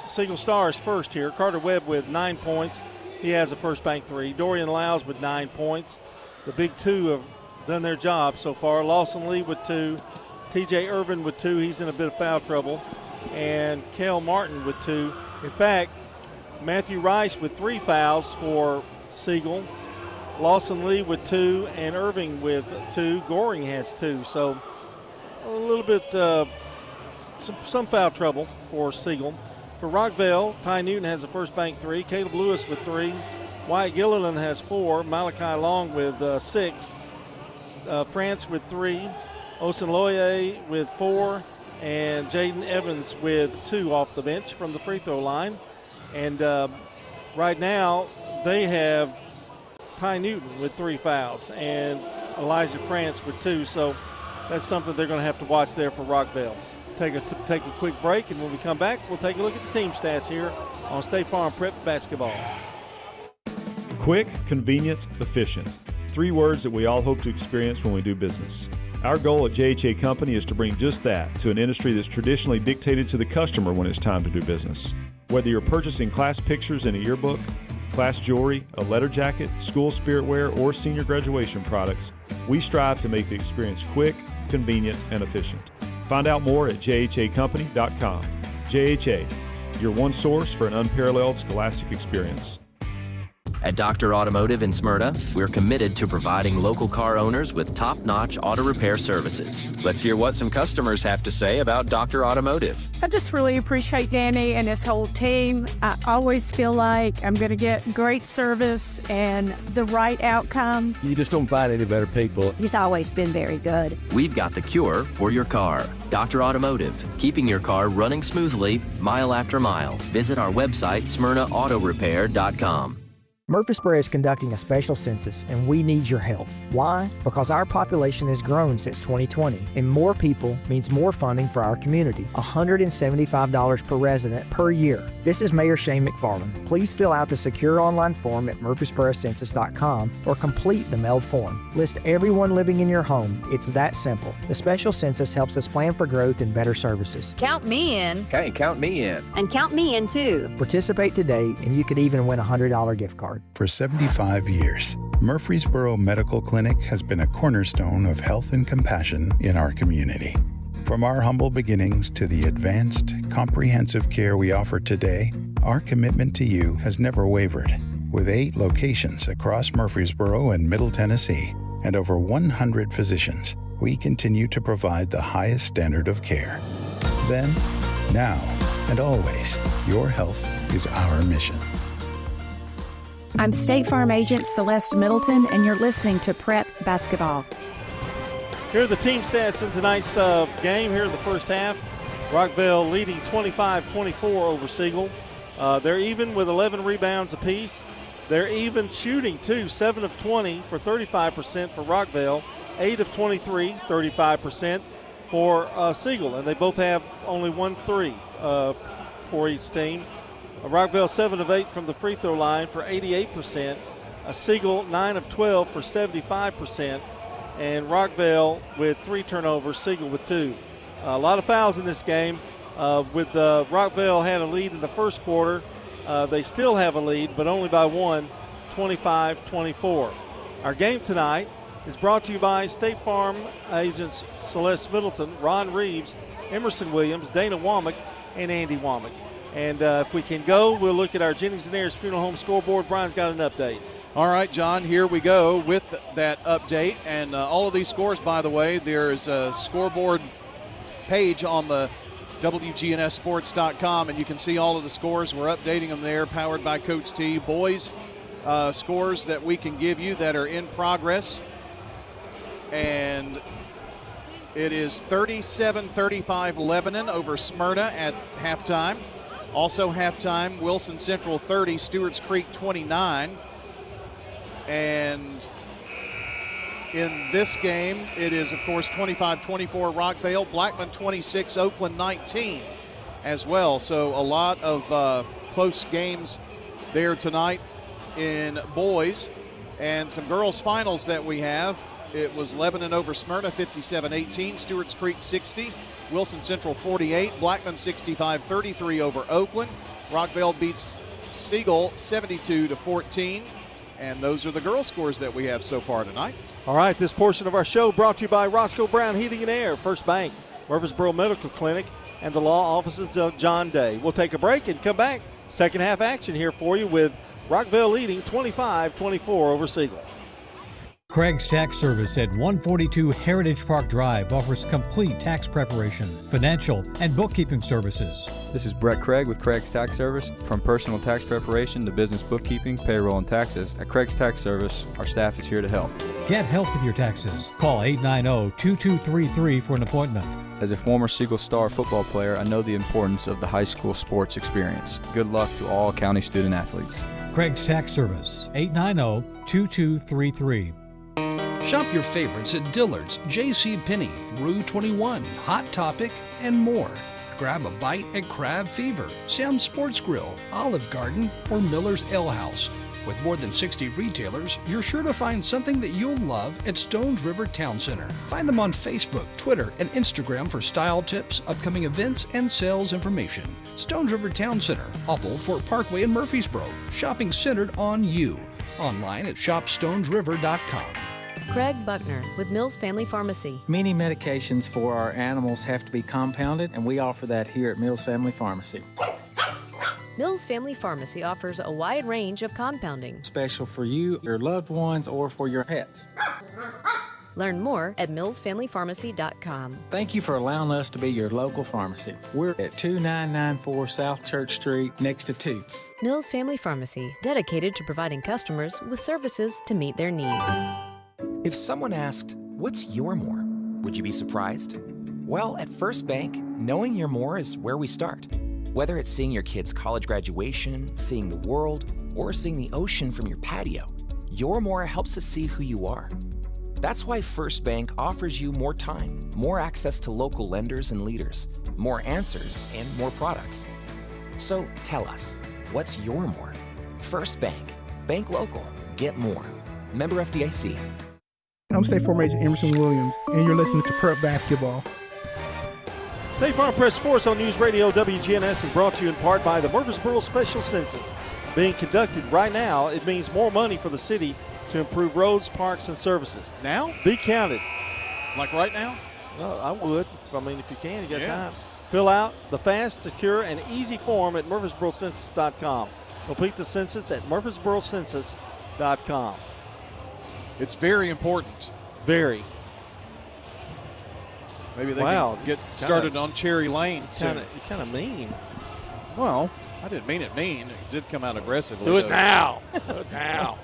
Siegel Stars first here. Carter Webb with 9 points. He has a first bank 3. Dorian Lyles with 9 points. The big 2 have done their job so far. Lawson Lee with 2. TJ Irvin with 2. He's in a bit of foul trouble. And Kel Martin with 2. In fact, Matthew Rice with 3 fouls for Siegel. Lawson Lee with 2 and Irving with 2. Goring has 2. So a little bit some foul trouble for Siegel. For Rockvale, Ty Newton has the first bank 3. Caleb Lewis with 3. Wyatt Gilliland has 4. Malachi Long with 6. France with 3. Osenloye with 4. And Jaden Evans with 2 off the bench from the free throw line. And right now they have Ty Newton with 3 fouls and Elijah France with 2. So that's something they're going to have to watch there for Rockvale. Take a quick break, and when we come back, we'll take a look at the team stats here on State Farm Prep Basketball. Quick, convenient, efficient. 3 words that we all hope to experience when we do business. Our goal at JHA Company is to bring just that to an industry that's traditionally dictated to the customer when it's time to do business. Whether you're purchasing class pictures in a yearbook, class jewelry, a letter jacket, school spirit wear, or senior graduation products, we strive to make the experience quick, convenient, and efficient. Find out more at jhacompany.com. JHA, your one source for an unparalleled scholastic experience. At Dr. Automotive in Smyrna, we're committed to providing local car owners with top-notch auto repair services. Let's hear what some customers have to say about Dr. Automotive. I just really appreciate Danny and his whole team. I always feel like I'm going to get great service and the right outcome. You just don't find any better people. He's always been very good. We've got the cure for your car. Dr. Automotive, keeping your car running smoothly, mile after mile. Visit our website, smyrnaautorepair.com. Murfreesboro is conducting a special census, and we need your help. Why? Because our population has grown since 2020, and more people means more funding for our community. $175 per resident per year. This is Mayor Shane McFarland. Please fill out the secure online form at murfreesborocensus.com or complete the mailed form. List everyone living in your home. It's that simple. The special census helps us plan for growth and better services. Count me in. Hey, count me in. And count me in too. Participate today, and you could even win a $100 gift card. For 75 years, Murfreesboro Medical Clinic has been a cornerstone of health and compassion in our community. From our humble beginnings to the advanced, comprehensive care we offer today, our commitment to you has never wavered. With 8 locations across Murfreesboro and Middle Tennessee and over 100 physicians, we continue to provide the highest standard of care. Then, now, and always, your health is our mission. I'm State Farm Agent Celeste Middleton, and you're listening to Prep Basketball. Here are the team stats in tonight's game here in the first half. Rockvale leading 25-24 over Siegel. They're even with 11 rebounds apiece. They're even shooting, too, 7 of 20 for 35% for Rockvale, 8 of 23, 35% for Siegel. And they both have only 1 3 for each team. Rockvale 7 of 8 from the free throw line for 88%. Siegel 9 of 12 for 75%. And Rockvale with 3 turnovers, Siegel with 2. A lot of fouls in this game. Rockvale had a lead in the first quarter. They still have a lead, but only by 1, 25-24. Our game tonight is brought to you by State Farm agents Celeste Middleton, Ron Reeves, Emerson Williams, Dana Womack, and Andy Womack. And if we can go, we'll look at our Jennings & Ayers Funeral Home scoreboard. Brian's got an update. All right, John, here we go with that update. And all of these scores, by the way, there's a scoreboard page on the wgnssports.com, and you can see all of the scores. We're updating them there, powered by Coach T. Boys scores that we can give you that are in progress. And it is 37-35 Lebanon over Smyrna at halftime. Also halftime, Wilson Central 30, Stewart's Creek 29. And in this game, it is, of course, 25-24 Rockvale, Blackman 26, Oakland 19 as well. So a lot of close games there tonight in boys. And some girls' finals that we have. It was Lebanon over Smyrna, 57-18, Stewart's Creek 60, Wilson Central 48, Blackman 65-33 over Oakland. Rockvale beats Siegel 72-14. And those are the girls' scores that we have so far tonight. All right, this portion of our show brought to you by Roscoe Brown Heating and Air, First Bank, Murfreesboro Medical Clinic, and the law offices of John Day. We'll take a break and come back. Second half action here for you with Rockvale leading 25-24 over Siegel. Craig's Tax Service at 142 Heritage Park Drive offers complete tax preparation, financial, and bookkeeping services. This is Brett Craig with Craig's Tax Service. From personal tax preparation to business bookkeeping, payroll, and taxes, at Craig's Tax Service, our staff is here to help. Get help with your taxes. Call 890-2233 for an appointment. As a former Siegel Star football player, I know the importance of the high school sports experience. Good luck to all county student athletes. Craig's Tax Service, 890-2233. Shop your favorites at Dillard's, JCPenney, Rue 21, Hot Topic, and more. Grab a bite at Crab Fever, Sam's Sports Grill, Olive Garden, or Miller's Ale House. With more than 60 retailers, you're sure to find something that you'll love at Stones River Town Center. Find them on Facebook, Twitter, and Instagram for style tips, upcoming events, and sales information. Stones River Town Center, off Old Fort Parkway in Murfreesboro. Shopping centered on you. Online at shopstonesriver.com. Craig Buckner with Mills Family Pharmacy. Many medications for our animals have to be compounded, and we offer that here at Mills Family Pharmacy. Mills Family Pharmacy offers a wide range of compounding. Special for you, your loved ones, or for your pets. Learn more at millsfamilypharmacy.com. Thank you for allowing us to be your local pharmacy. We're at 2994 South Church Street, next to Toots. Mills Family Pharmacy, dedicated to providing customers with services to meet their needs. If someone asked, "What's your more?" would you be surprised? Well, at First Bank, knowing your more is where we start. Whether it's seeing your kid's college graduation, seeing the world, or seeing the ocean from your patio, your more helps us see who you are. That's why First Bank offers you more time, more access to local lenders and leaders, more answers, and more products. So tell us, what's your more? First Bank. Bank local. Get more. Member FDIC. I'm State Farm Agent Emerson Williams, and you're listening to Prep Basketball. State Farm Prep Sports on News Radio WGNS is brought to you in part by the Murfreesboro Special Census. Being conducted right now, it means more money for the city to improve roads, parks, and services. Now? Be counted. Like right now? Well, I would. I mean, if you can, you got time. Fill out the fast, secure, and easy form at murfreesborocensus.com. Complete the census at murfreesborocensus.com. It's very important. Very. Maybe they can get started on Cherry Lane soon. You're kind of mean. Well, I didn't mean it mean. It did come out aggressively. Do it now. Do it now.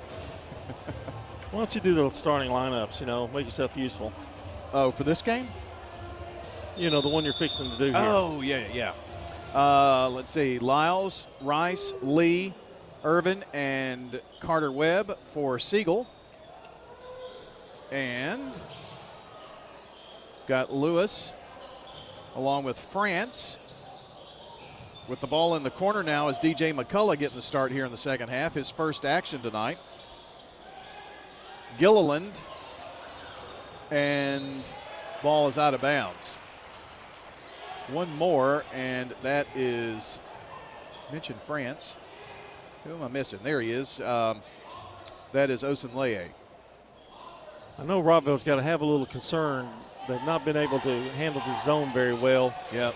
Why don't you do the starting lineups, make yourself useful. Oh, for this game? The one you're fixing to do here. Oh, yeah. Let's see. Lyles, Rice, Lee, Irvin, and Carter Webb for Siegel. And got Lewis along with France. With the ball in the corner now is DJ McCullough getting the start here in the second half, his first action tonight. Gilliland, and ball is out of bounds. One more, and that is, mentioned France. Who am I missing? There he is. That is Osenleye. I know Rockvale's got to have a little concern. They've not been able to handle the zone very well. Yep.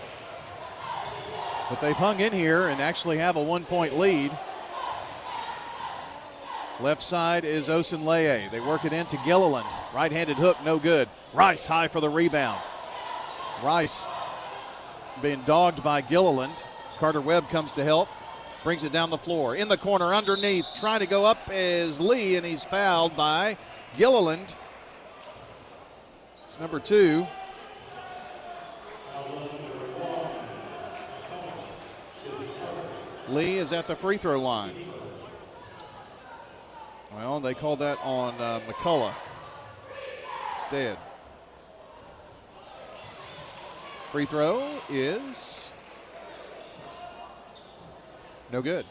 But they've hung in here and actually have a 1-point lead. Left side is Osenleye. They work it into Gilliland. Right-handed hook, no good. Rice high for the rebound. Rice being dogged by Gilliland. Carter Webb comes to help. Brings it down the floor. In the corner underneath. Trying to go up is Lee, and he's fouled by Gilliland. It's number 2. Lee is at the free throw line. Well, they called that on McCullough instead. Free throw is no good.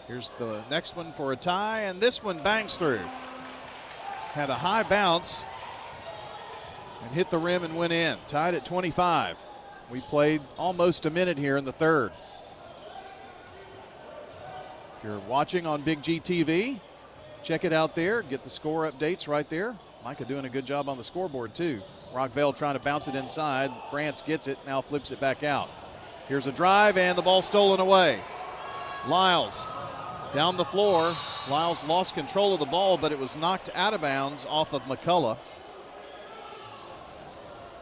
Here's the next one for a tie, and this one bangs through. Had a high bounce and hit the rim and went in. Tied at 25. We played almost a minute here in the third. If you're watching on Big G TV, check it out there. Get the score updates right there. Micah doing a good job on the scoreboard too. Rockvale trying to bounce it inside. France gets it, now flips it back out. Here's a drive, and the ball stolen away. Lyles down the floor. Lyles lost control of the ball, but it was knocked out of bounds off of McCullough.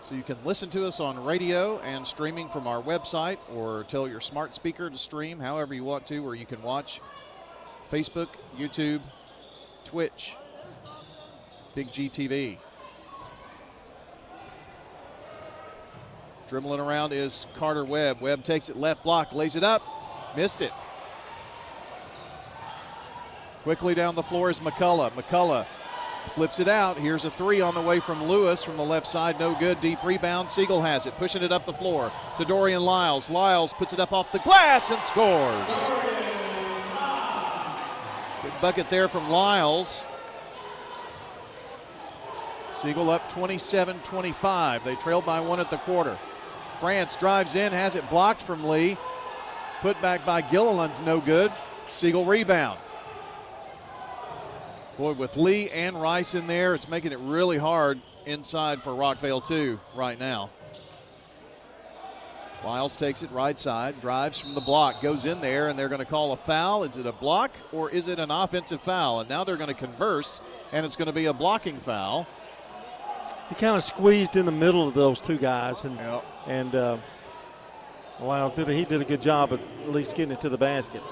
So you can listen to us on radio and streaming from our website, or tell your smart speaker to stream however you want to, or you can watch Facebook, YouTube, Twitch, Big G TV. Dribbling around is Carter Webb. Webb takes it left block, lays it up, missed it. Quickly down the floor is McCullough. McCullough flips it out. Here's a three on the way from Lewis from the left side. No good. Deep rebound. Siegel has it. Pushing it up the floor to Dorian Lyles. Lyles puts it up off the glass and scores. Good bucket there from Lyles. Siegel up 27-25. They trailed by 1 at the quarter. France drives in, has it blocked from Lee. Put back by Gilliland, no good. Siegel rebound. Boy, with Lee and Rice in there, it's making it really hard inside for Rockvale too right now. Lyles takes it right side, drives from the block, goes in there, and they're going to call a foul. Is it a block or is it an offensive foul? And now they're going to converse, and it's going to be a blocking foul. He kind of squeezed in the middle of those two guys, and Lyles did a good job of at least getting it to the basket.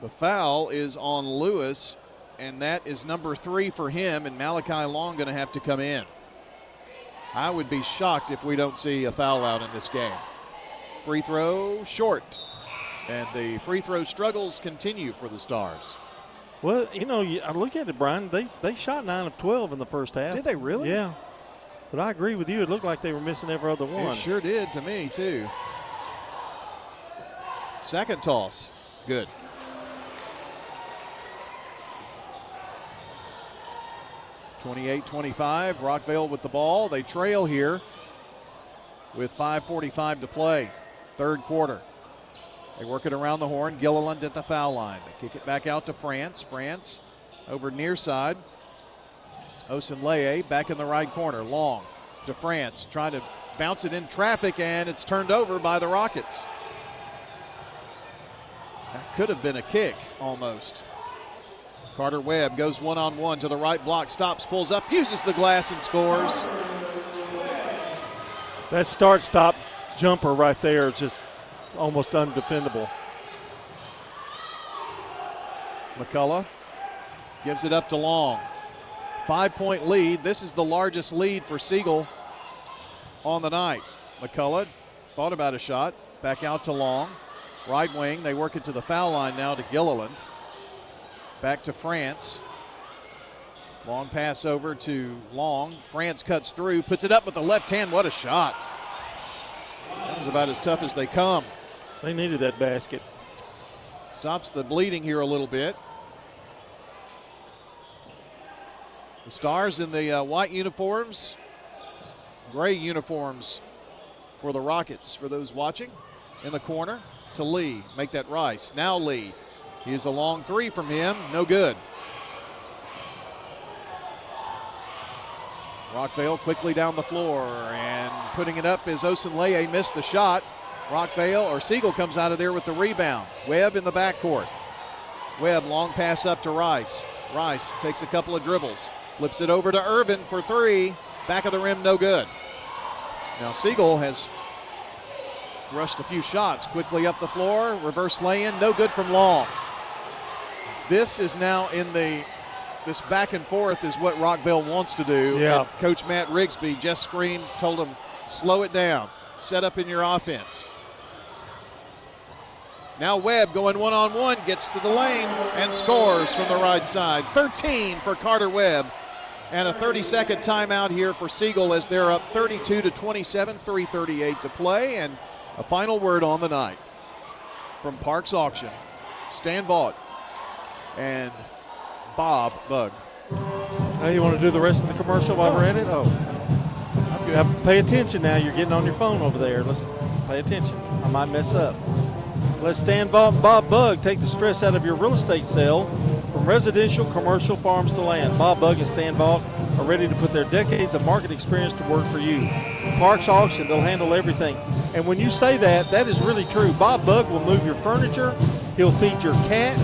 The foul is on Lewis, and that is number 3 for him, and Malachi Long going to have to come in. I would be shocked if we don't see a foul out in this game. Free throw short, and the free throw struggles continue for the Stars. Well, I look at it, Brian. They shot 9 of 12 in the first half. Did they really? Yeah. But I agree with you. It looked like they were missing every other one. It sure did to me, too. Second toss. Good. (28-25). Rockvale with the ball. They trail here with 5:45 to play. Third quarter. They work it around the horn. Gilliland at the foul line. They kick it back out to France. France over near side. Osenleye back in the right corner. Long to France. Trying to bounce it in traffic, and it's turned over by the Rockets. That could have been a kick almost. Carter Webb goes one-on-one to the right block. Stops, pulls up, uses the glass, and scores. That start-stop jumper right there is just almost undefendable. McCullough gives it up to Long. 5-point lead. This is the largest lead for Siegel on the night. McCullough thought about a shot. Back out to Long. Right wing. They work it to the foul line now to Gilliland. Back to France. Long pass over to Long. France cuts through, puts it up with the left hand. What a shot. That was about as tough as they come. They needed that basket. Stops the bleeding here a little bit. The Stars in the white uniforms, gray uniforms for the Rockets. For those watching, in the corner to Lee. Make that Rice. Now Lee. Here's a long three from him. No good. Rockvale quickly down the floor, and putting it up as Osunleye missed the shot. Rockvale, or Siegel, comes out of there with the rebound. Webb in the backcourt. Webb, long pass up to Rice. Rice takes a couple of dribbles, flips it over to Irvin for three. Back of the rim, no good. Now Siegel has rushed a few shots. Quickly up the floor, reverse lay-in, no good from Long. This is now in this back and forth is what Rockvale wants to do. Yeah. And Coach Matt Rigsby just screamed, told him, slow it down, set up in your offense. Now Webb going one-on-one, gets to the lane and scores from the right side. 13 for Carter Webb. And a 30-second timeout here for Siegel as they're up 32-27, 3:38 to play. And a final word on the night from Parks Auction, Stan Vaught and Bob Bug. Hey, you want to do the rest of the commercial while we're at it? Oh, pay attention now. You're getting on your phone over there. Let's pay attention. I might mess up. Let Stan Vaught and Bob Bug take the stress out of your real estate sale. From residential, commercial, farms to land, Bob Bug and Stan Vaught are ready to put their decades of market experience to work for you. Parks Auction, they'll handle everything. And when you say that, that is really true. Bob Bug will move your furniture. He'll feed your cat.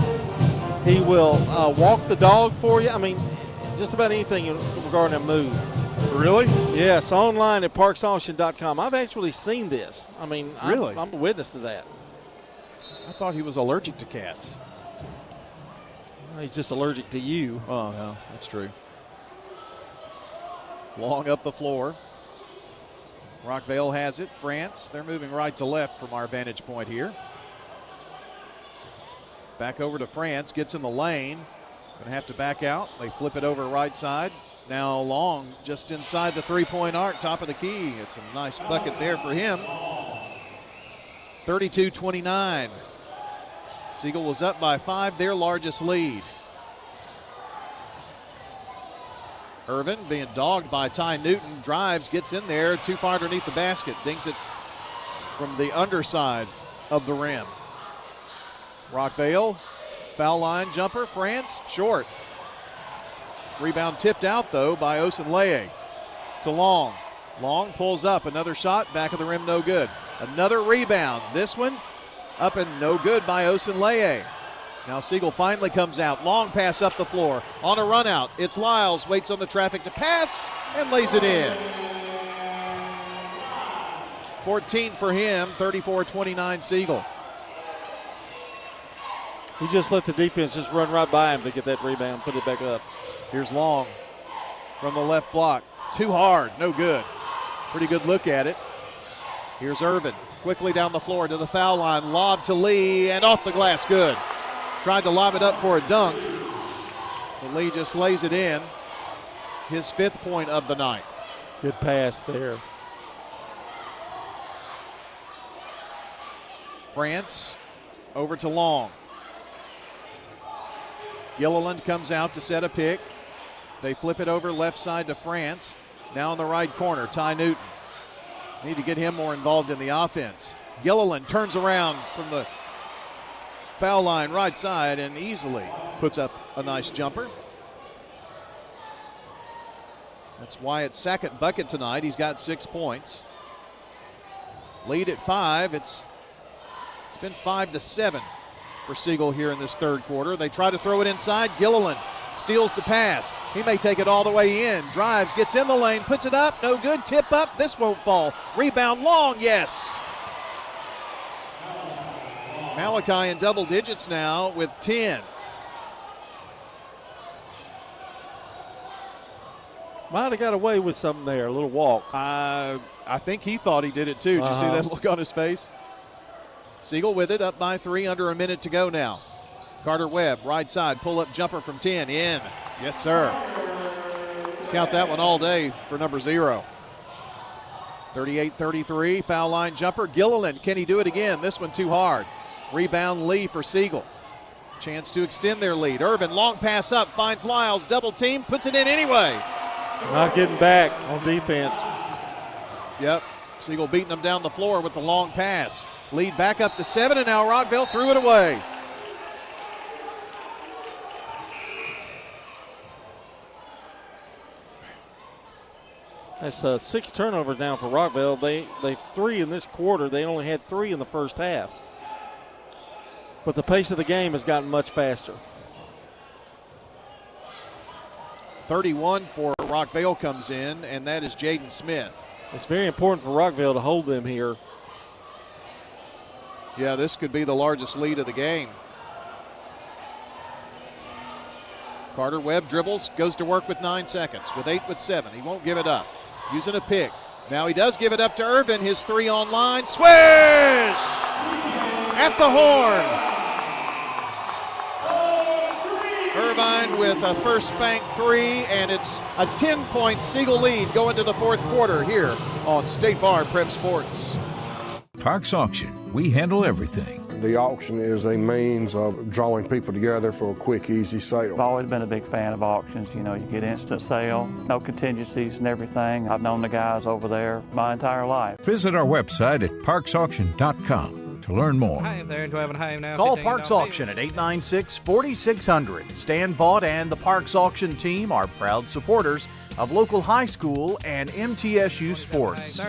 He will walk the dog for you. I mean, just about anything regarding a move. Really? Yes, online at parksauction.com. I've actually seen this. I mean, really? I'm a witness to that. I thought he was allergic to cats. He's just allergic to you. Oh, no, that's true. Long up the floor. Rockvale has it. France, they're moving right to left from our vantage point here. Back over to France, gets in the lane. Going to have to back out. They flip it over right side. Now Long just inside the three-point arc, top of the key. It's a nice bucket there for him. 32-29. Siegel was up by 5, their largest lead. Irvin being dogged by Ty Newton, drives, gets in there, too far underneath the basket, dings it from the underside of the rim. Rockvale, foul line jumper, France, short. Rebound tipped out though by Osunleye to Long. Long pulls up, another shot, back of the rim, no good. Another rebound, this one up and no good by Osunleye. Now Siegel finally comes out. Long pass up the floor. On a run out, it's Lyles. Waits on the traffic to pass and lays it in. 14 for him, 34-29 Siegel. He just let the defense just run right by him to get that rebound, put it back up. Here's Long from the left block. Too hard, no good. Pretty good look at it. Here's Irvin. Quickly down the floor to the foul line. Lob to Lee and off the glass, good. Tried to lob it up for a dunk, but Lee just lays it in. His 5th point of the night. Good pass there. France over to Long. Gilliland comes out to set a pick. They flip it over left side to France. Now in the right corner, Ty Newton. Need to get him more involved in the offense. Gilliland turns around from the foul line right side and easily puts up a nice jumper. That's Wyatt's second bucket tonight. He's got 6 points. Lead at 5. It's been 5-7 for Siegel here in this third quarter. They try to throw it inside. Gilliland steals the pass. He may take it all the way in. Drives, gets in the lane, puts it up. No good. Tip up. This won't fall. Rebound Long. Yes. Malachi in double digits now with 10. Might have got away with something there, a little walk. I think he thought he did it too. Did you see that look on his face? Siegel with it, up by 3, under a minute to go now. Carter Webb, right side, pull-up jumper from 10, in. Yes, sir. count that one all day for number 0. 38-33, foul line jumper. Gilliland, can he do it again? This one too hard. Rebound Lee for Siegel. Chance to extend their lead. Irvin, long pass up, finds Lyles, double team, puts it in anyway. Not getting back on defense. Yep, Siegel beating them down the floor with the long pass. Lead back up to 7, and now Rockvale threw it away. That's 6 turnovers now for Rockvale. They 3 in this quarter. They only had 3 in the first half. But the pace of the game has gotten much faster. 31 for Rockvale comes in, and that is Jaden Smith. It's very important for Rockvale to hold them here. Yeah, this could be the largest lead of the game. Carter Webb dribbles, goes to work with 9 seconds, with 8 with 7. He won't give it up. Using a pick. Now he does give it up to Irvin. His 3 on line. Swish! At the horn. Irvine with a first bank 3, and it's a 10-point Siegel lead going to the 4th quarter here on State Farm Prep Sports. Parks Auction. We handle everything. The auction is a means of drawing people together for a quick, easy sale. I've always been a big fan of auctions. You know, you get instant sale, no contingencies and everything. I've known the guys over there my entire life. Visit our website at parksauction.com to learn more. Hi there, do I have a home now? Call Parks Auction at 896-4600. Stan Vaught and the Parks Auction team are proud supporters of local high school and MTSU sports.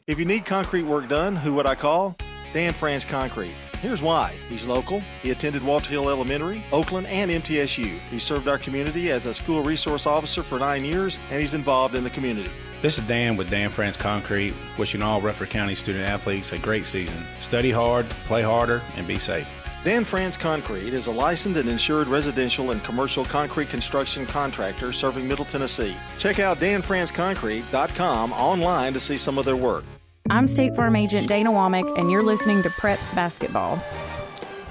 If you need concrete work done, who would I call? Dan France Concrete. Here's why. He's local. He attended Walter Hill Elementary, Oakland, and MTSU. He served our community as a school resource officer for 9 years, and he's involved in the community. This is Dan with Dan France Concrete, wishing all Rutherford County student athletes a great season. Study hard, play harder, and be safe. Dan France Concrete is a licensed and insured residential and commercial concrete construction contractor serving Middle Tennessee. Check out danfranceconcrete.com online to see some of their work. I'm State Farm Agent Dana Womack, and you're listening to Prep Basketball.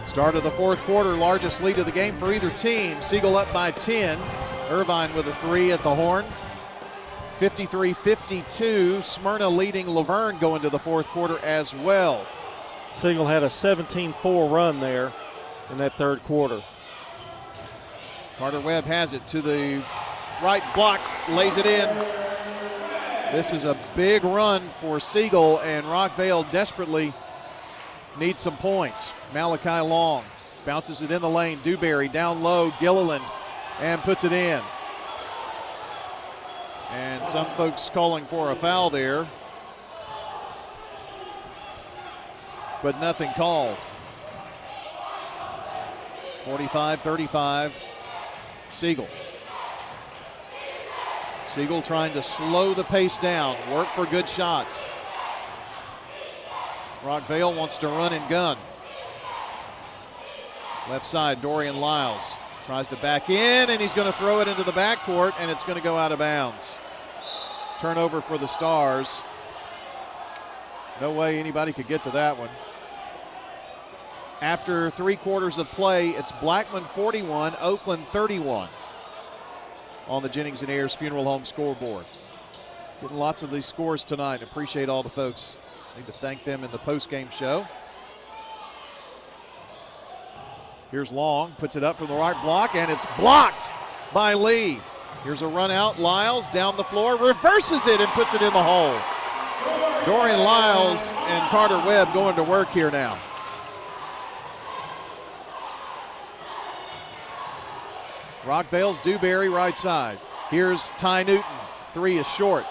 Start of the 4th quarter, largest lead of the game for either team. Siegel up by 10. Irvine with a 3 at the horn. 53-52. Smyrna leading Laverne going to the 4th quarter as well. Siegel had a 17-4 run there in that 3rd quarter. Carter Webb has it to the right block, lays it in. This is a big run for Siegel, and Rockvale desperately needs some points. Malachi Long bounces it in the lane. Dewberry down low, Gilliland, and puts it in. And some folks calling for a foul there, but nothing called. 45-35, Siegel. Siegel trying to slow the pace down, work for good shots. Rockvale wants to run and gun. Left side, Dorian Lyles tries to back in, and he's going to throw it into the backcourt, and it's going to go out of bounds. Turnover for the Stars. No way anybody could get to that one. After 3 quarters of play, it's Blackman 41, Oakland 31 on the Jennings & Ayers Funeral Home scoreboard. Getting lots of these scores tonight. Appreciate all the folks. Need to thank them in the post-game show. Here's Long, puts it up from the right block, and it's blocked by Lee. Here's a run out, Lyles down the floor, reverses it and puts it in the hole. Dorian Lyles and Carter Webb going to work here now. Rockvale's Dewberry right side. Here's Ty Newton. 3 is short.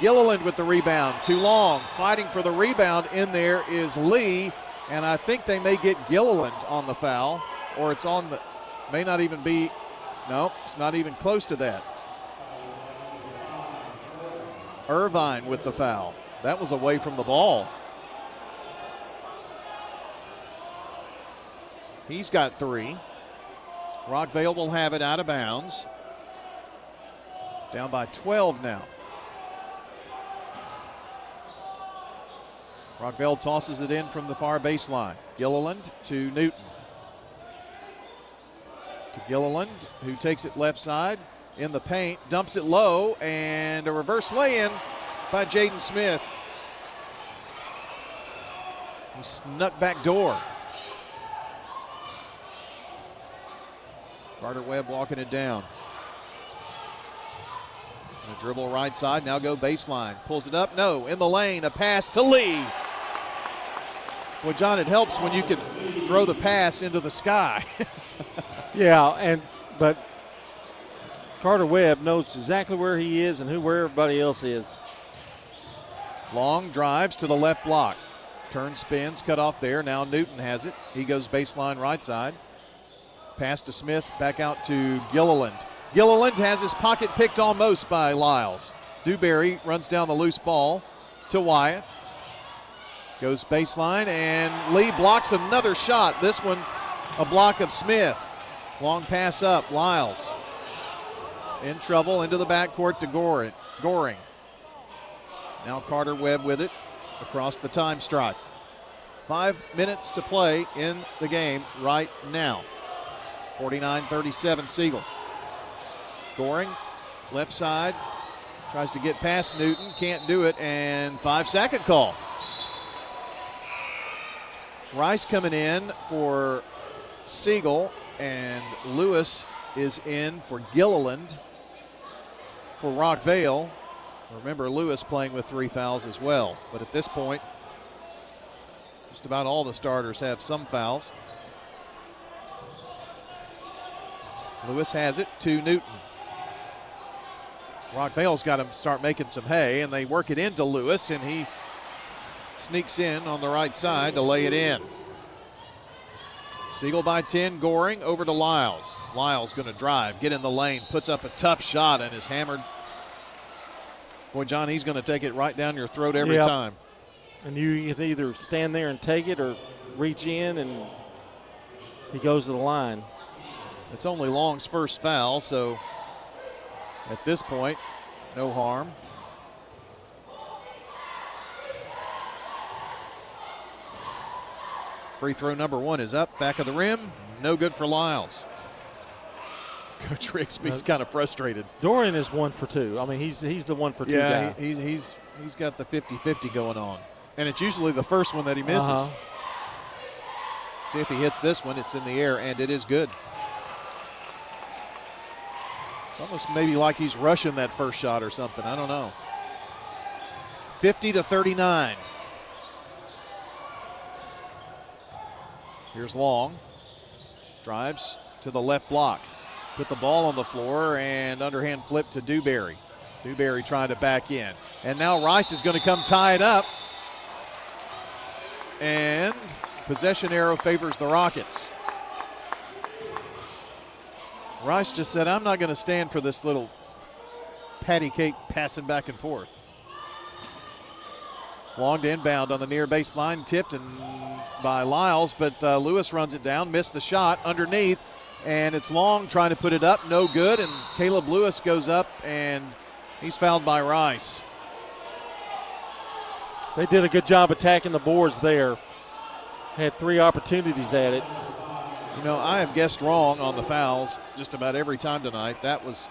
Gilliland with the rebound. Too long. Fighting for the rebound in there is Lee. And I think they may get Gilliland on the foul. Or it's on the, may not even be, no, it's not even close to that. Irvine with the foul. That was away from the ball. He's got 3. Rockvale will have it out of bounds. Down by 12 now. Rockvale tosses it in from the far baseline. Gilliland to Newton. To Gilliland, who takes it left side in the paint, dumps it low, and a reverse lay-in by Jaden Smith. He snuck back door. Carter Webb walking it down. A dribble right side, now go baseline. Pulls it up, no, in the lane, a pass to Lee. Well, John, it helps when you can throw the pass into the sky. Yeah, but Carter Webb knows exactly where he is and where everybody else is. Long drives to the left block. Turn, spins, cut off there. Now Newton has it. He goes baseline right side. Pass to Smith, back out to Gilliland. Gilliland has his pocket picked almost by Lyles. Dewberry runs down the loose ball to Wyatt. Goes baseline, and Lee blocks another shot. This one, a block of Smith. Long pass up, Lyles. In trouble, into the backcourt to Goring. Now Carter Webb with it across the time stripe. 5 minutes to play in the game right now. 49-37 Siegel. Goring, left side, tries to get past Newton, can't do it, and 5-second call. Rice coming in for Siegel, and Lewis is in for Gilliland for Rockvale. Remember, Lewis playing with 3 fouls as well, but at this point, just about all the starters have some fouls. Lewis has it to Newton. Rockvale's got to start making some hay, and they work it into Lewis, and he sneaks in on the right side to lay it in. Siegel by 10, Goring over to Lyles. Lyles going to drive, get in the lane, puts up a tough shot, and is hammered. Boy, John, he's going to take it right down your throat every time. And you can either stand there and take it or reach in, and he goes to the line. It's only Long's first foul, so at this point, no harm. Free throw number 1 is up, back of the rim, no good for Lyles. Coach Rigsby's kind of frustrated. Dorian is 1 for 2. I mean, he's the 1 for 2 guy. He's got the 50-50 going on. And it's usually the first one that he misses. See if he hits this one. It's in the air, and it is good. It's almost maybe like he's rushing that first shot or something. I don't know. 50-39. Here's Long. Drives to the left block. Put the ball on the floor and underhand flip to Dewberry. Dewberry trying to back in. And now Rice is going to come tie it up. And possession arrow favors the Rockets. Rice just said, I'm not going to stand for this little patty cake passing back and forth. Long to inbound on the near baseline, tipped and by Lyles, but Lewis runs it down, missed the shot underneath, and it's Long trying to put it up, no good, and Caleb Lewis goes up, and he's fouled by Rice. They did a good job attacking the boards there. Had 3 opportunities at it. You know, I have guessed wrong on the fouls just about every time tonight. That was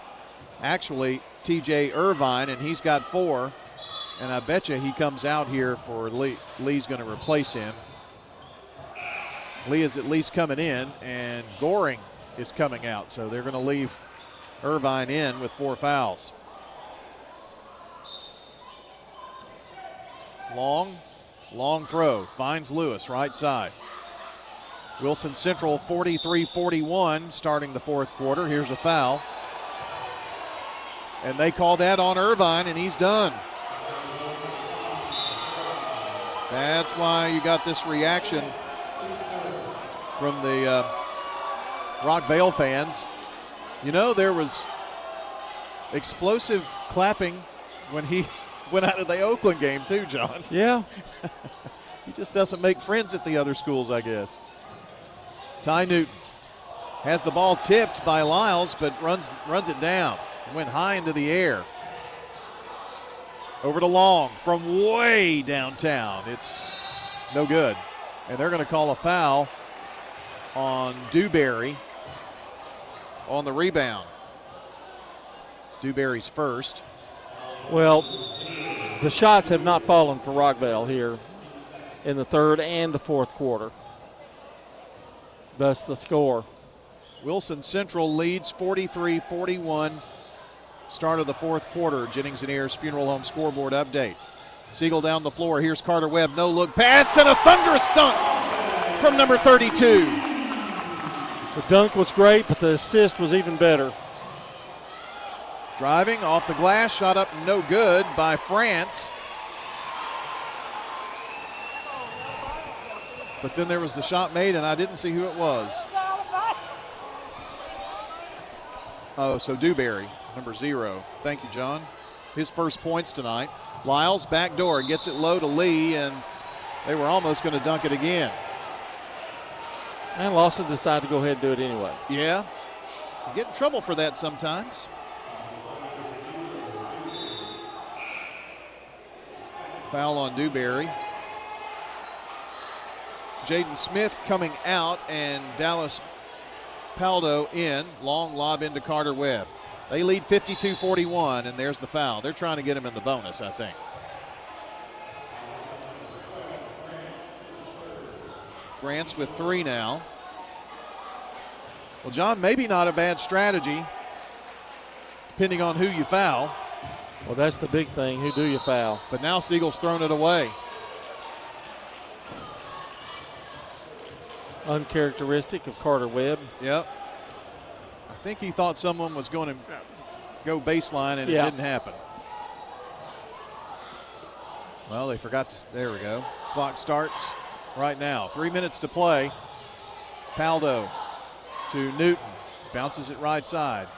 actually TJ Irvine, and he's got 4. And I bet you he comes out here for Lee. Lee's going to replace him. Lee is at least coming in, and Goring is coming out. So they're going to leave Irvine in with 4 fouls. Long throw. Finds Lewis, right side. Wilson Central 43-41 starting the 4th quarter. Here's a foul. And they call that on Irvine, and he's done. That's why you got this reaction from the Rockvale fans. You know, there was explosive clapping when he went out of the Oakland game too, John. Yeah. He just doesn't make friends at the other schools, I guess. Ty Newton has the ball tipped by Lyles, but runs it down. Went high into the air. Over to Long from way downtown. It's no good. And they're going to call a foul on Dewberry. on the rebound. Dewberry's first. Well, the shots have not fallen for Rockvale here in the third and the fourth quarter. Thus the score. Wilson Central leads 43-41. Start of the fourth quarter. Jennings and Ayers Funeral Home scoreboard update. Siegel down the floor. Here's Carter Webb. No look pass and a thunderous dunk from number 32. The dunk was great, but the assist was even better. Driving off the glass, shot up no good by France. But then there was the shot made, and I didn't see who it was. Oh, so Dewberry, number 0. Thank you, John. His first points tonight. Lyles, back door, gets it low to Lee, and they were almost going to dunk it again. And Lawson decided to go ahead and do it anyway. Yeah, you get in trouble for that sometimes. Foul on Dewberry. Jaden Smith coming out and Dallas Paldo in. Long lob into Carter Webb. They lead 52-41, and there's the foul. They're trying to get him in the bonus, I think. France with 3 now. Well, John, maybe not a bad strategy, depending on who you foul. Well, that's the big thing. Who do you foul? But now Siegel's thrown it away. Uncharacteristic of Carter Webb. Yep. I think he thought someone was going to go baseline, and it didn't happen. Well, they forgot to. There we go. Clock starts right now. 3 minutes to play. Paldo to Newton. Bounces it right side.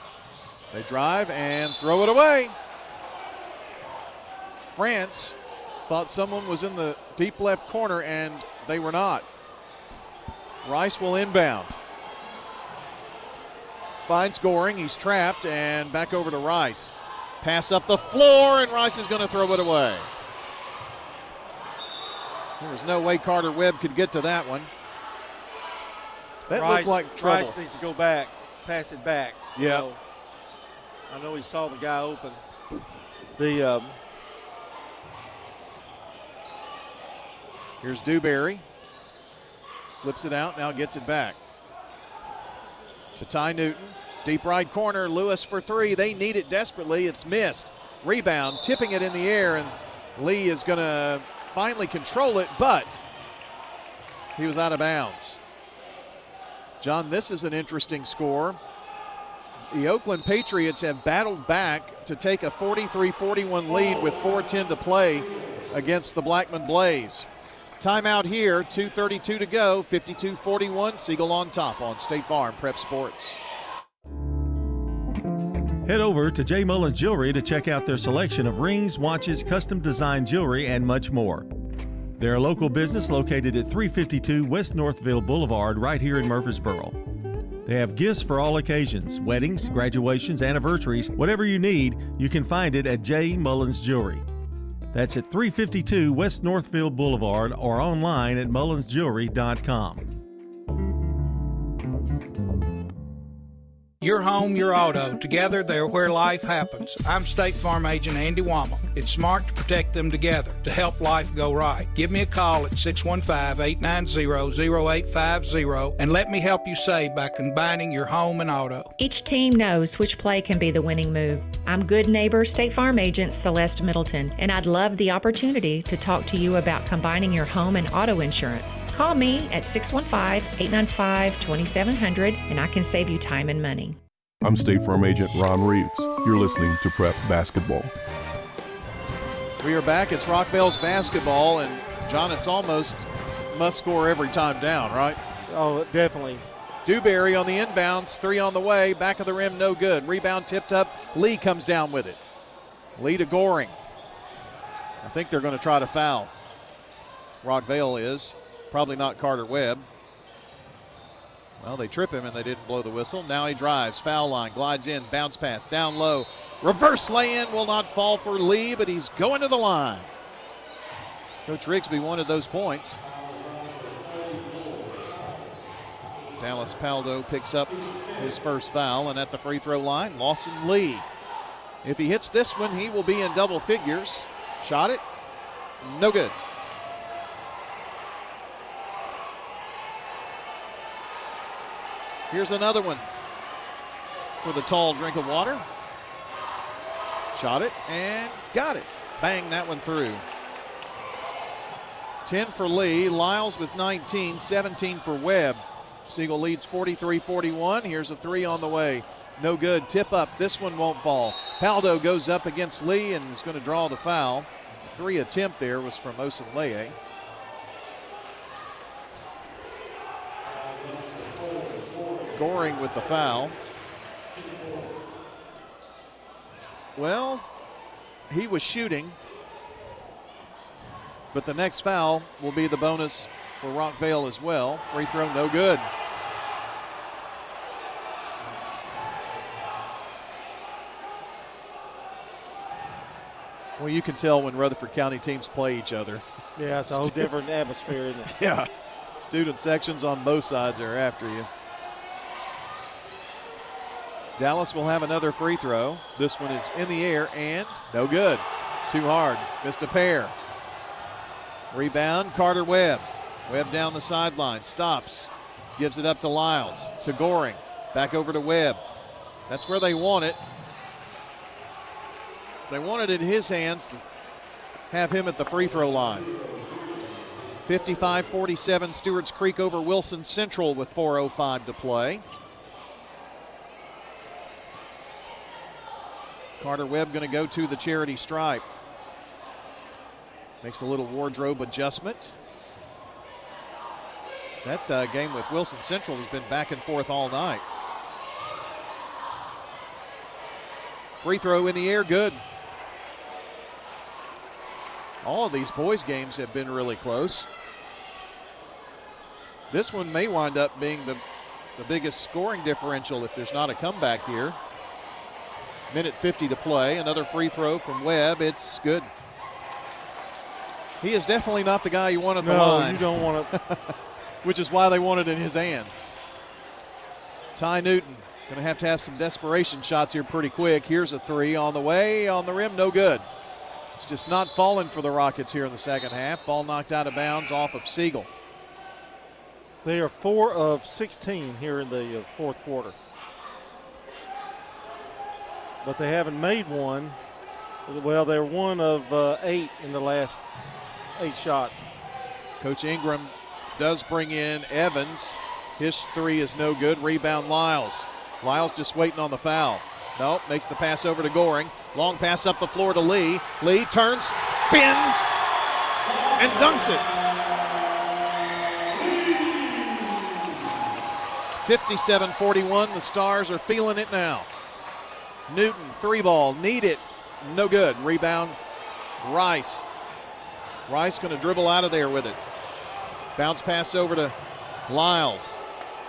They drive and throw it away. France thought someone was in the deep left corner, and they were not. Rice will inbound. Finds Goring. He's trapped, and back over to Rice. Pass up the floor, and Rice is going to throw it away. There was no way Carter Webb could get to that one. That looked like trouble. Rice needs to go back, pass it back. Yeah. I know he saw the guy open. Here's Dewberry. Flips it out, now gets it back. To Ty Newton. Deep right corner, Lewis for 3. They need it desperately. It's missed. Rebound, tipping it in the air, and Lee is going to finally control it, but he was out of bounds. John, this is an interesting score. The Oakland Patriots have battled back to take a 43-41 lead with 4:10 to play against the Blackman Blaze. Timeout here, 2:32 to go, 52-41, Siegel on top on State Farm Prep Sports. Head over to J. Mullins Jewelry to check out their selection of rings, watches, custom design jewelry, and much more. They're a local business located at 352 West Northville Boulevard right here in Murfreesboro. They have gifts for all occasions, weddings, graduations, anniversaries, whatever you need, you can find it at J. Mullins Jewelry. That's at 352 West Northville Boulevard or online at mullinsjewelry.com. Your home, your auto. Together, they're where life happens. I'm State Farm Agent Andy Wommel. It's smart to protect them together, to help life go right. Give me a call at 615-890-0850 and let me help you save by combining your home and auto. Each team knows which play can be the winning move. I'm good neighbor State Farm Agent Celeste Middleton, and I'd love the opportunity to talk to you about combining your home and auto insurance. Call me at 615-895-2700 and I can save you time and money. I'm State Farm Agent Ron Reeves. You're listening to Prep Basketball. We are back. It's Rockvale's basketball, and John, it's almost must score every time down, right? Oh, definitely. Dewberry on the inbounds, 3 on the way, back of the rim, no good. Rebound tipped up. Lee comes down with it. Lee to Goring. I think they're going to try to foul. Rockvale is. Probably not Carter Webb. Well, they trip him and they didn't blow the whistle. Now he drives, foul line, glides in, bounce pass, down low. Reverse lay-in will not fall for Lee, but he's going to the line. Coach Rigsby wanted those points. Dallas Paldo picks up his first foul, and at the free throw line, Lawson Lee. If he hits this one, he will be in double figures. Shot it, no good. Here's another one for the tall drink of water. Shot it and got it. Bang that one through. 10 for Lee. Lyles with 19, 17 for Webb. Siegel leads 43-41. Here's a three on the way. No good. Tip up. This one won't fall. Paldo goes up against Lee and is going to draw the foul. The three attempt there was from Osunleye. Goring with the foul. Well, he was shooting, but the next foul will be the bonus for Rockvale as well. Free throw, no good. Well, you can tell when Rutherford County teams play each other. Yeah, it's a whole different atmosphere, isn't it? Yeah. Student sections on both sides are after you. Dallas will have another free throw. This one is in the air and no good. Too hard. Missed a pair. Rebound, Carter Webb. Webb down the sideline. Stops. Gives it up to Lyles. To Goring. Back over to Webb. That's where they want it. They wanted it in his hands to have him at the free throw line. 55-47, Stewart's Creek over Wilson Central with 4:05 to play. Carter Webb going to go to the charity stripe. Makes a little wardrobe adjustment. That game with Wilson Central has been back and forth all night. Free throw in the air, good. All of these boys' games have been really close. This one may wind up being the biggest scoring differential if there's not a comeback here. Minute 50 to play. Another free throw from Webb. It's good. He is definitely not the guy you want at the line. No, you don't want to. Which is why they want it in his hand. Ty Newton going to have some desperation shots here pretty quick. Here's a three on the way, on the rim, no good. It's just not falling for the Rockets here in the second half. Ball knocked out of bounds off of Siegel. They are 4 of 16 here in the fourth quarter. But they haven't made one. Well, they're 1 of 8 in the last 8 shots. Coach Ingram does bring in Evans. His three is no good. Rebound Lyles. Lyles just waiting on the foul. Nope, makes the pass over to Goring. Long pass up the floor to Lee. Lee turns, spins, and dunks it. 57-41, the Stars are feeling it now. Newton, three ball, need it, no good. Rebound, Rice. Rice going to dribble out of there with it. Bounce pass over to Lyles.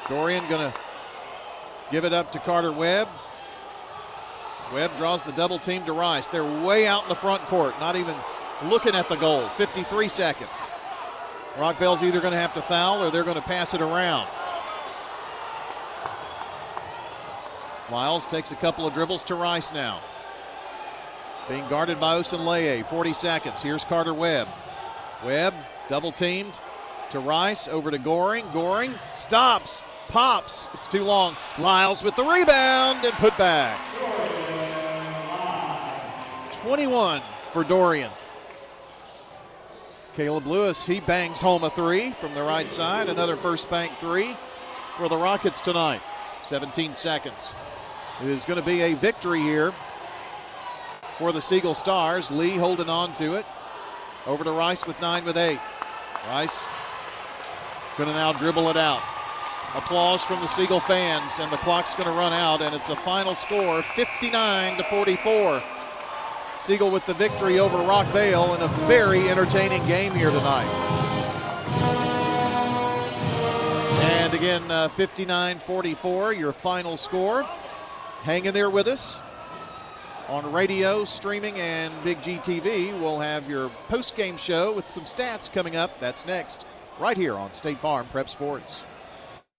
Dorian going to give it up to Carter Webb. Webb draws the double team to Rice. They're way out in the front court, not even looking at the goal. 53 seconds. Rockvale's either going to have to foul or they're going to pass it around. Lyles takes a couple of dribbles to Rice now. Being guarded by Osunleye, 40 seconds. Here's Carter Webb. Webb double teamed to Rice, over to Goring. Goring stops, pops. It's too long. Lyles with the rebound and put back. 21 for Dorian. Caleb Lewis, he bangs home a three from the right side. Another first bank three for the Rockets tonight. 17 seconds. It is going to be a victory here for the Siegel Stars. Lee holding on to it. Over to Rice with 9 with 8. Rice going to now dribble it out. Applause from the Siegel fans, and the clock's going to run out, and it's a final score, 59-44. Siegel with the victory over Rockvale in a very entertaining game here tonight. And again, 59-44, your final score. Hang in there with us. On radio, streaming, and Big GTV, we'll have your post-game show with some stats coming up. That's next, right here on State Farm Prep Sports.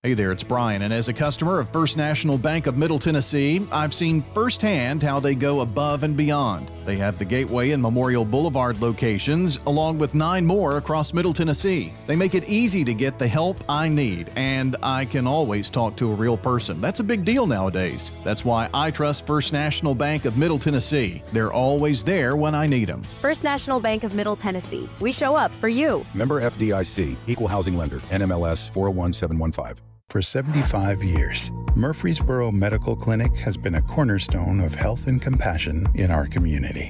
Hey there, it's Brian, and as a customer of First National Bank of Middle Tennessee, I've seen firsthand how they go above and beyond. They have the Gateway and Memorial Boulevard locations, along with 9 more across Middle Tennessee. They make it easy to get the help I need, and I can always talk to a real person. That's a big deal nowadays. That's why I trust First National Bank of Middle Tennessee. They're always there when I need them. First National Bank of Middle Tennessee. We show up for you. Member FDIC, Equal Housing Lender, NMLS 401715. For 75 years, Murfreesboro Medical Clinic has been a cornerstone of health and compassion in our community.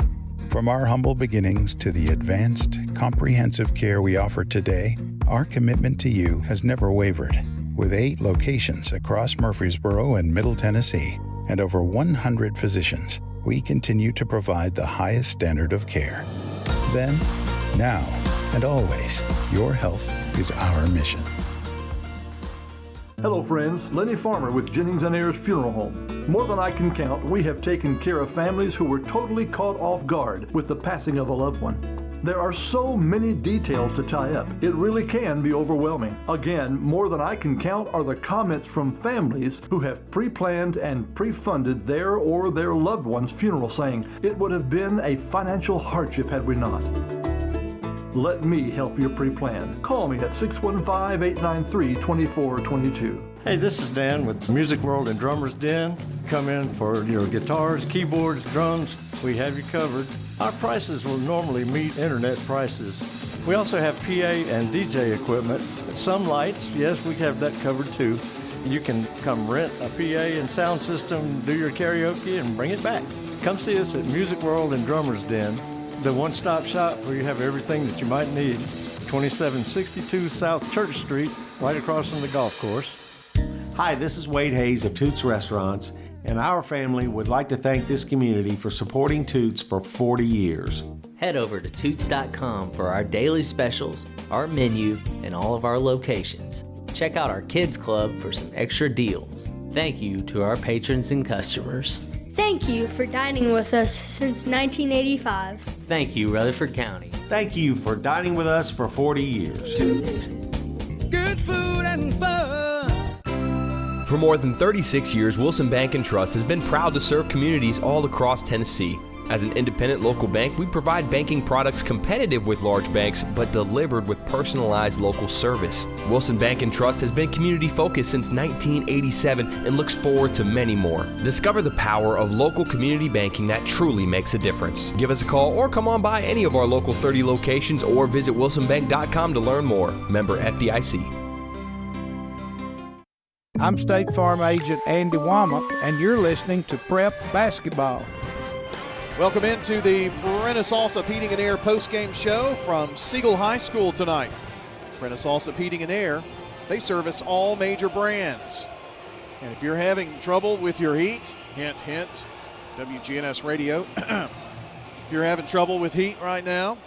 From our humble beginnings to the advanced, comprehensive care we offer today, our commitment to you has never wavered. With 8 locations across Murfreesboro and Middle Tennessee and over 100 physicians, we continue to provide the highest standard of care. Then, now, and always, your health is our mission. Hello friends, Lenny Farmer with Jennings & Ayers Funeral Home. More than I can count, we have taken care of families who were totally caught off guard with the passing of a loved one. There are so many details to tie up, it really can be overwhelming. Again, more than I can count are the comments from families who have pre-planned and pre-funded their or their loved one's funeral, saying, "It would have been a financial hardship had we not." Let me help you pre-plan. Call me at 615-893-2422. Hey, this is Dan with Music World and Drummers Den. Come in for your guitars, keyboards, drums. We have you covered. Our prices will normally meet internet prices. We also have PA and DJ equipment. Some lights, yes, we have that covered too. You can come rent a PA and sound system, do your karaoke, and bring it back. Come see us at Music World and Drummers Den, the one-stop shop where you have everything that you might need. 2762 South Church Street, right across from the golf course. Hi, this is Wade Hayes of Toots Restaurants, and our family would like to thank this community for supporting Toots for 40 years. Head over to Toots.com for our daily specials, our menu, and all of our locations. Check out our Kids Club for some extra deals. Thank you to our patrons and customers. Thank you for dining with us since 1985. Thank you, Rutherford County. Thank you for dining with us for 40 years. Good food and fun. For more than 36 years, Wilson Bank & Trust has been proud to serve communities all across Tennessee. As an independent local bank, we provide banking products competitive with large banks, but delivered with personalized local service. Wilson Bank & Trust has been community-focused since 1987 and looks forward to many more. Discover the power of local community banking that truly makes a difference. Give us a call or come on by any of our local 30 locations or visit wilsonbank.com to learn more. Member FDIC. I'm State Farm Agent Andy Womack, and you're listening to Prep Basketball. Welcome into the Prentice Allsup Heating and Air postgame show from Siegel High School tonight. Prentice Allsup Heating and Air, they service all major brands. And if you're having trouble with your heat, hint, hint, WGNS radio. If you're having trouble with heat right now,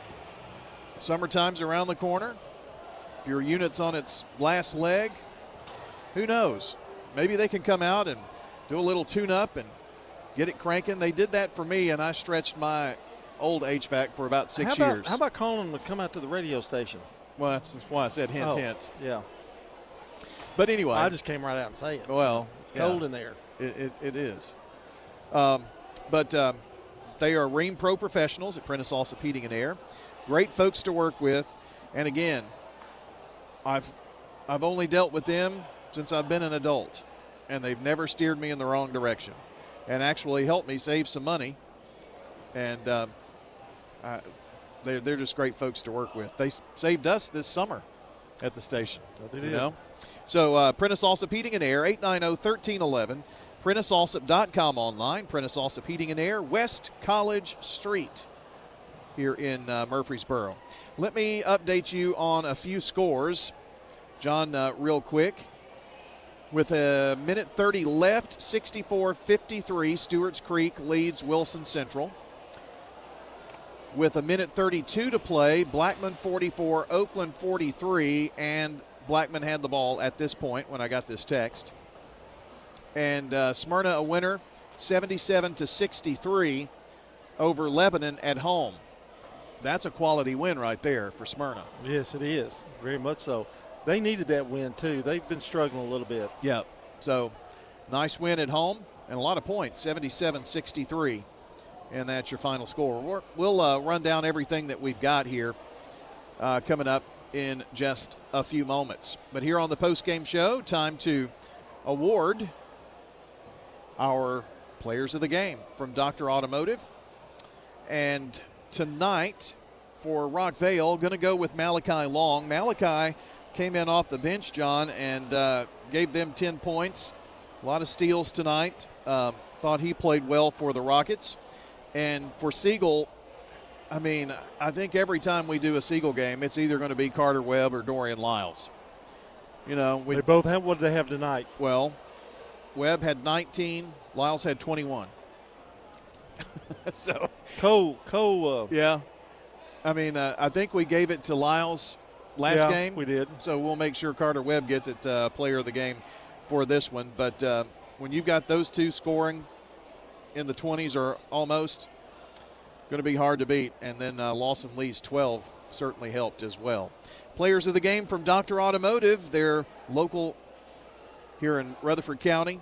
summertime's around the corner. If your unit's on its last leg, who knows? Maybe they can come out and do a little tune-up and get it cranking. They did that for me, and I stretched my old HVAC for about 6 years. How about calling them to come out to the radio station? Well, that's why I said hint, hint. Yeah. But anyway. I just came right out and say it. Well, it's cold in there. It is. But they are Rheem Pro professionals at Prentice Allsup Heating and Air. Great folks to work with. And again, I've only dealt with them since I've been an adult, and they've never steered me in the wrong direction, and actually helped me save some money. And they're just great folks to work with. They saved us this summer at the station. They did. You know? So Prentice Allsup Heating and Air, 890-1311. PrenticeAllsup.com online. Prentice Allsup Heating and Air, West College Street here in Murfreesboro. Let me update you on a few scores, John, real quick. With a minute 30 left, 64-53, Stewart's Creek leads Wilson Central. With a minute 32 to play, Blackman 44, Oakland 43, and Blackman had the ball at this point when I got this text. And Smyrna a winner, 77-63 over Lebanon at home. That's a quality win right there for Smyrna. Yes, it is. Very much so. They needed that win, too. They've been struggling a little bit. Yeah. So, nice win at home and a lot of points, 77-63. And that's your final score. We'll run down everything that we've got here coming up in just a few moments. But here on the post-game show, time to award our players of the game from Dr. Automotive. And tonight for Rockvale, going to go with Malachi Long. Malachi came in off the bench, John, and gave them 10 points. A lot of steals tonight. Thought he played well for the Rockets. And for Siegel, I mean, I think every time we do a Siegel game, it's either going to be Carter Webb or Dorian Lyles. You know, they both have. What did they have tonight? Well, Webb had 19. Lyles had 21. So Cole. Yeah. I mean, I think we gave it to Lyles last game. We did. So we'll make sure Carter Webb gets it player of the game for this one. But when you've got those two scoring in the 20s or almost, going to be hard to beat. And then Lawson Lee's 12 certainly helped as well. Players of the game from Dr. Automotive. They're local here in Rutherford County.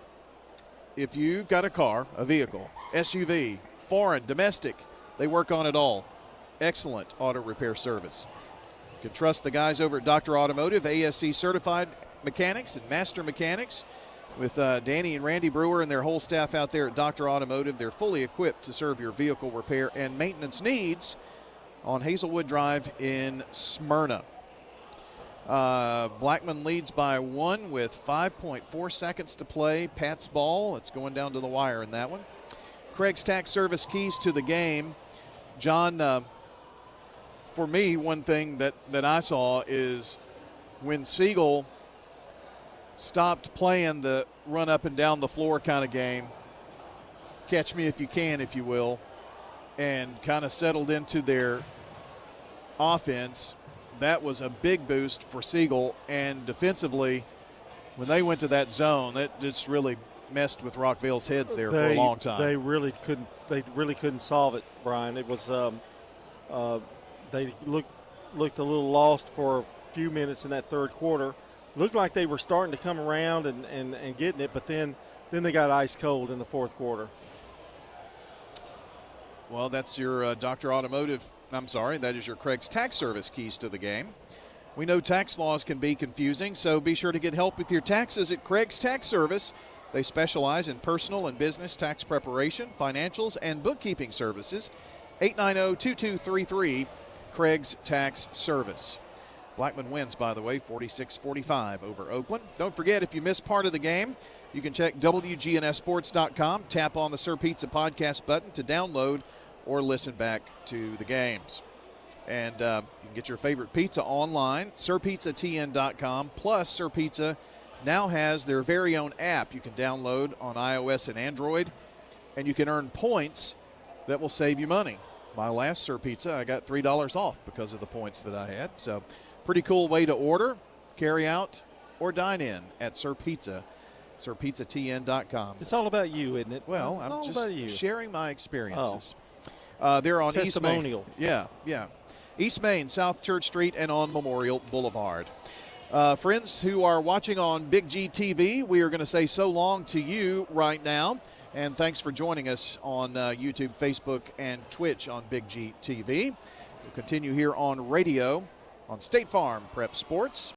If you've got a car, a vehicle, SUV, foreign, domestic, they work on it all. Excellent auto repair service. You can trust the guys over at Dr. Automotive, ASC certified mechanics and master mechanics. With Danny and Randy Brewer and their whole staff out there at Dr. Automotive, they're fully equipped to serve your vehicle repair and maintenance needs on Hazelwood Drive in Smyrna. Blackman leads by 1 with 5.4 seconds to play. Pat's ball. It's going down to the wire in that one. Craig's Tax Service keys to the game. John, for me, one thing that I saw is when Siegel stopped playing the run up and down the floor kind of game, catch me if you can, if you will, and kind of settled into their offense, that was a big boost for Siegel. And defensively, when they went to that zone, that just really messed with Rockvale's heads there for a long time. They really couldn't solve it, Brian. It was they looked a little lost for a few minutes in that third quarter. Looked like they were starting to come around and getting it, but then they got ice cold in the fourth quarter. Well, that's your Dr. Automotive. I'm sorry, that is your Craig's Tax Service keys to the game. We know tax laws can be confusing, so be sure to get help with your taxes at Craig's Tax Service. They specialize in personal and business tax preparation, financials, and bookkeeping services. 890-2233, Craig's Tax Service. Blackman wins, by the way, 46-45 over Oakland. Don't forget, if you missed part of the game, you can check wgnssports.com, tap on the Sir Pizza podcast button to download or listen back to the games. And you can get your favorite pizza online, sirpizzatn.com. Plus, Sir Pizza now has their very own app you can download on iOS and Android, and you can earn points that will save you money. My last Sir Pizza, I got $3 off because of the points that I had. So, pretty cool way to order, carry out, or dine in at Sir Pizza, sirpizzatn.com. It's all about you, isn't it? Well, it's I'm all just about you. sharing my experiences. They're on East Main. Testimonial. Yeah. East Main, South Church Street, and on Memorial Boulevard. Friends who are watching on Big G TV, we are going to say so long to you right now. And thanks for joining us on YouTube, Facebook, and Twitch on Big G TV. We'll continue here on radio on State Farm Prep Sports.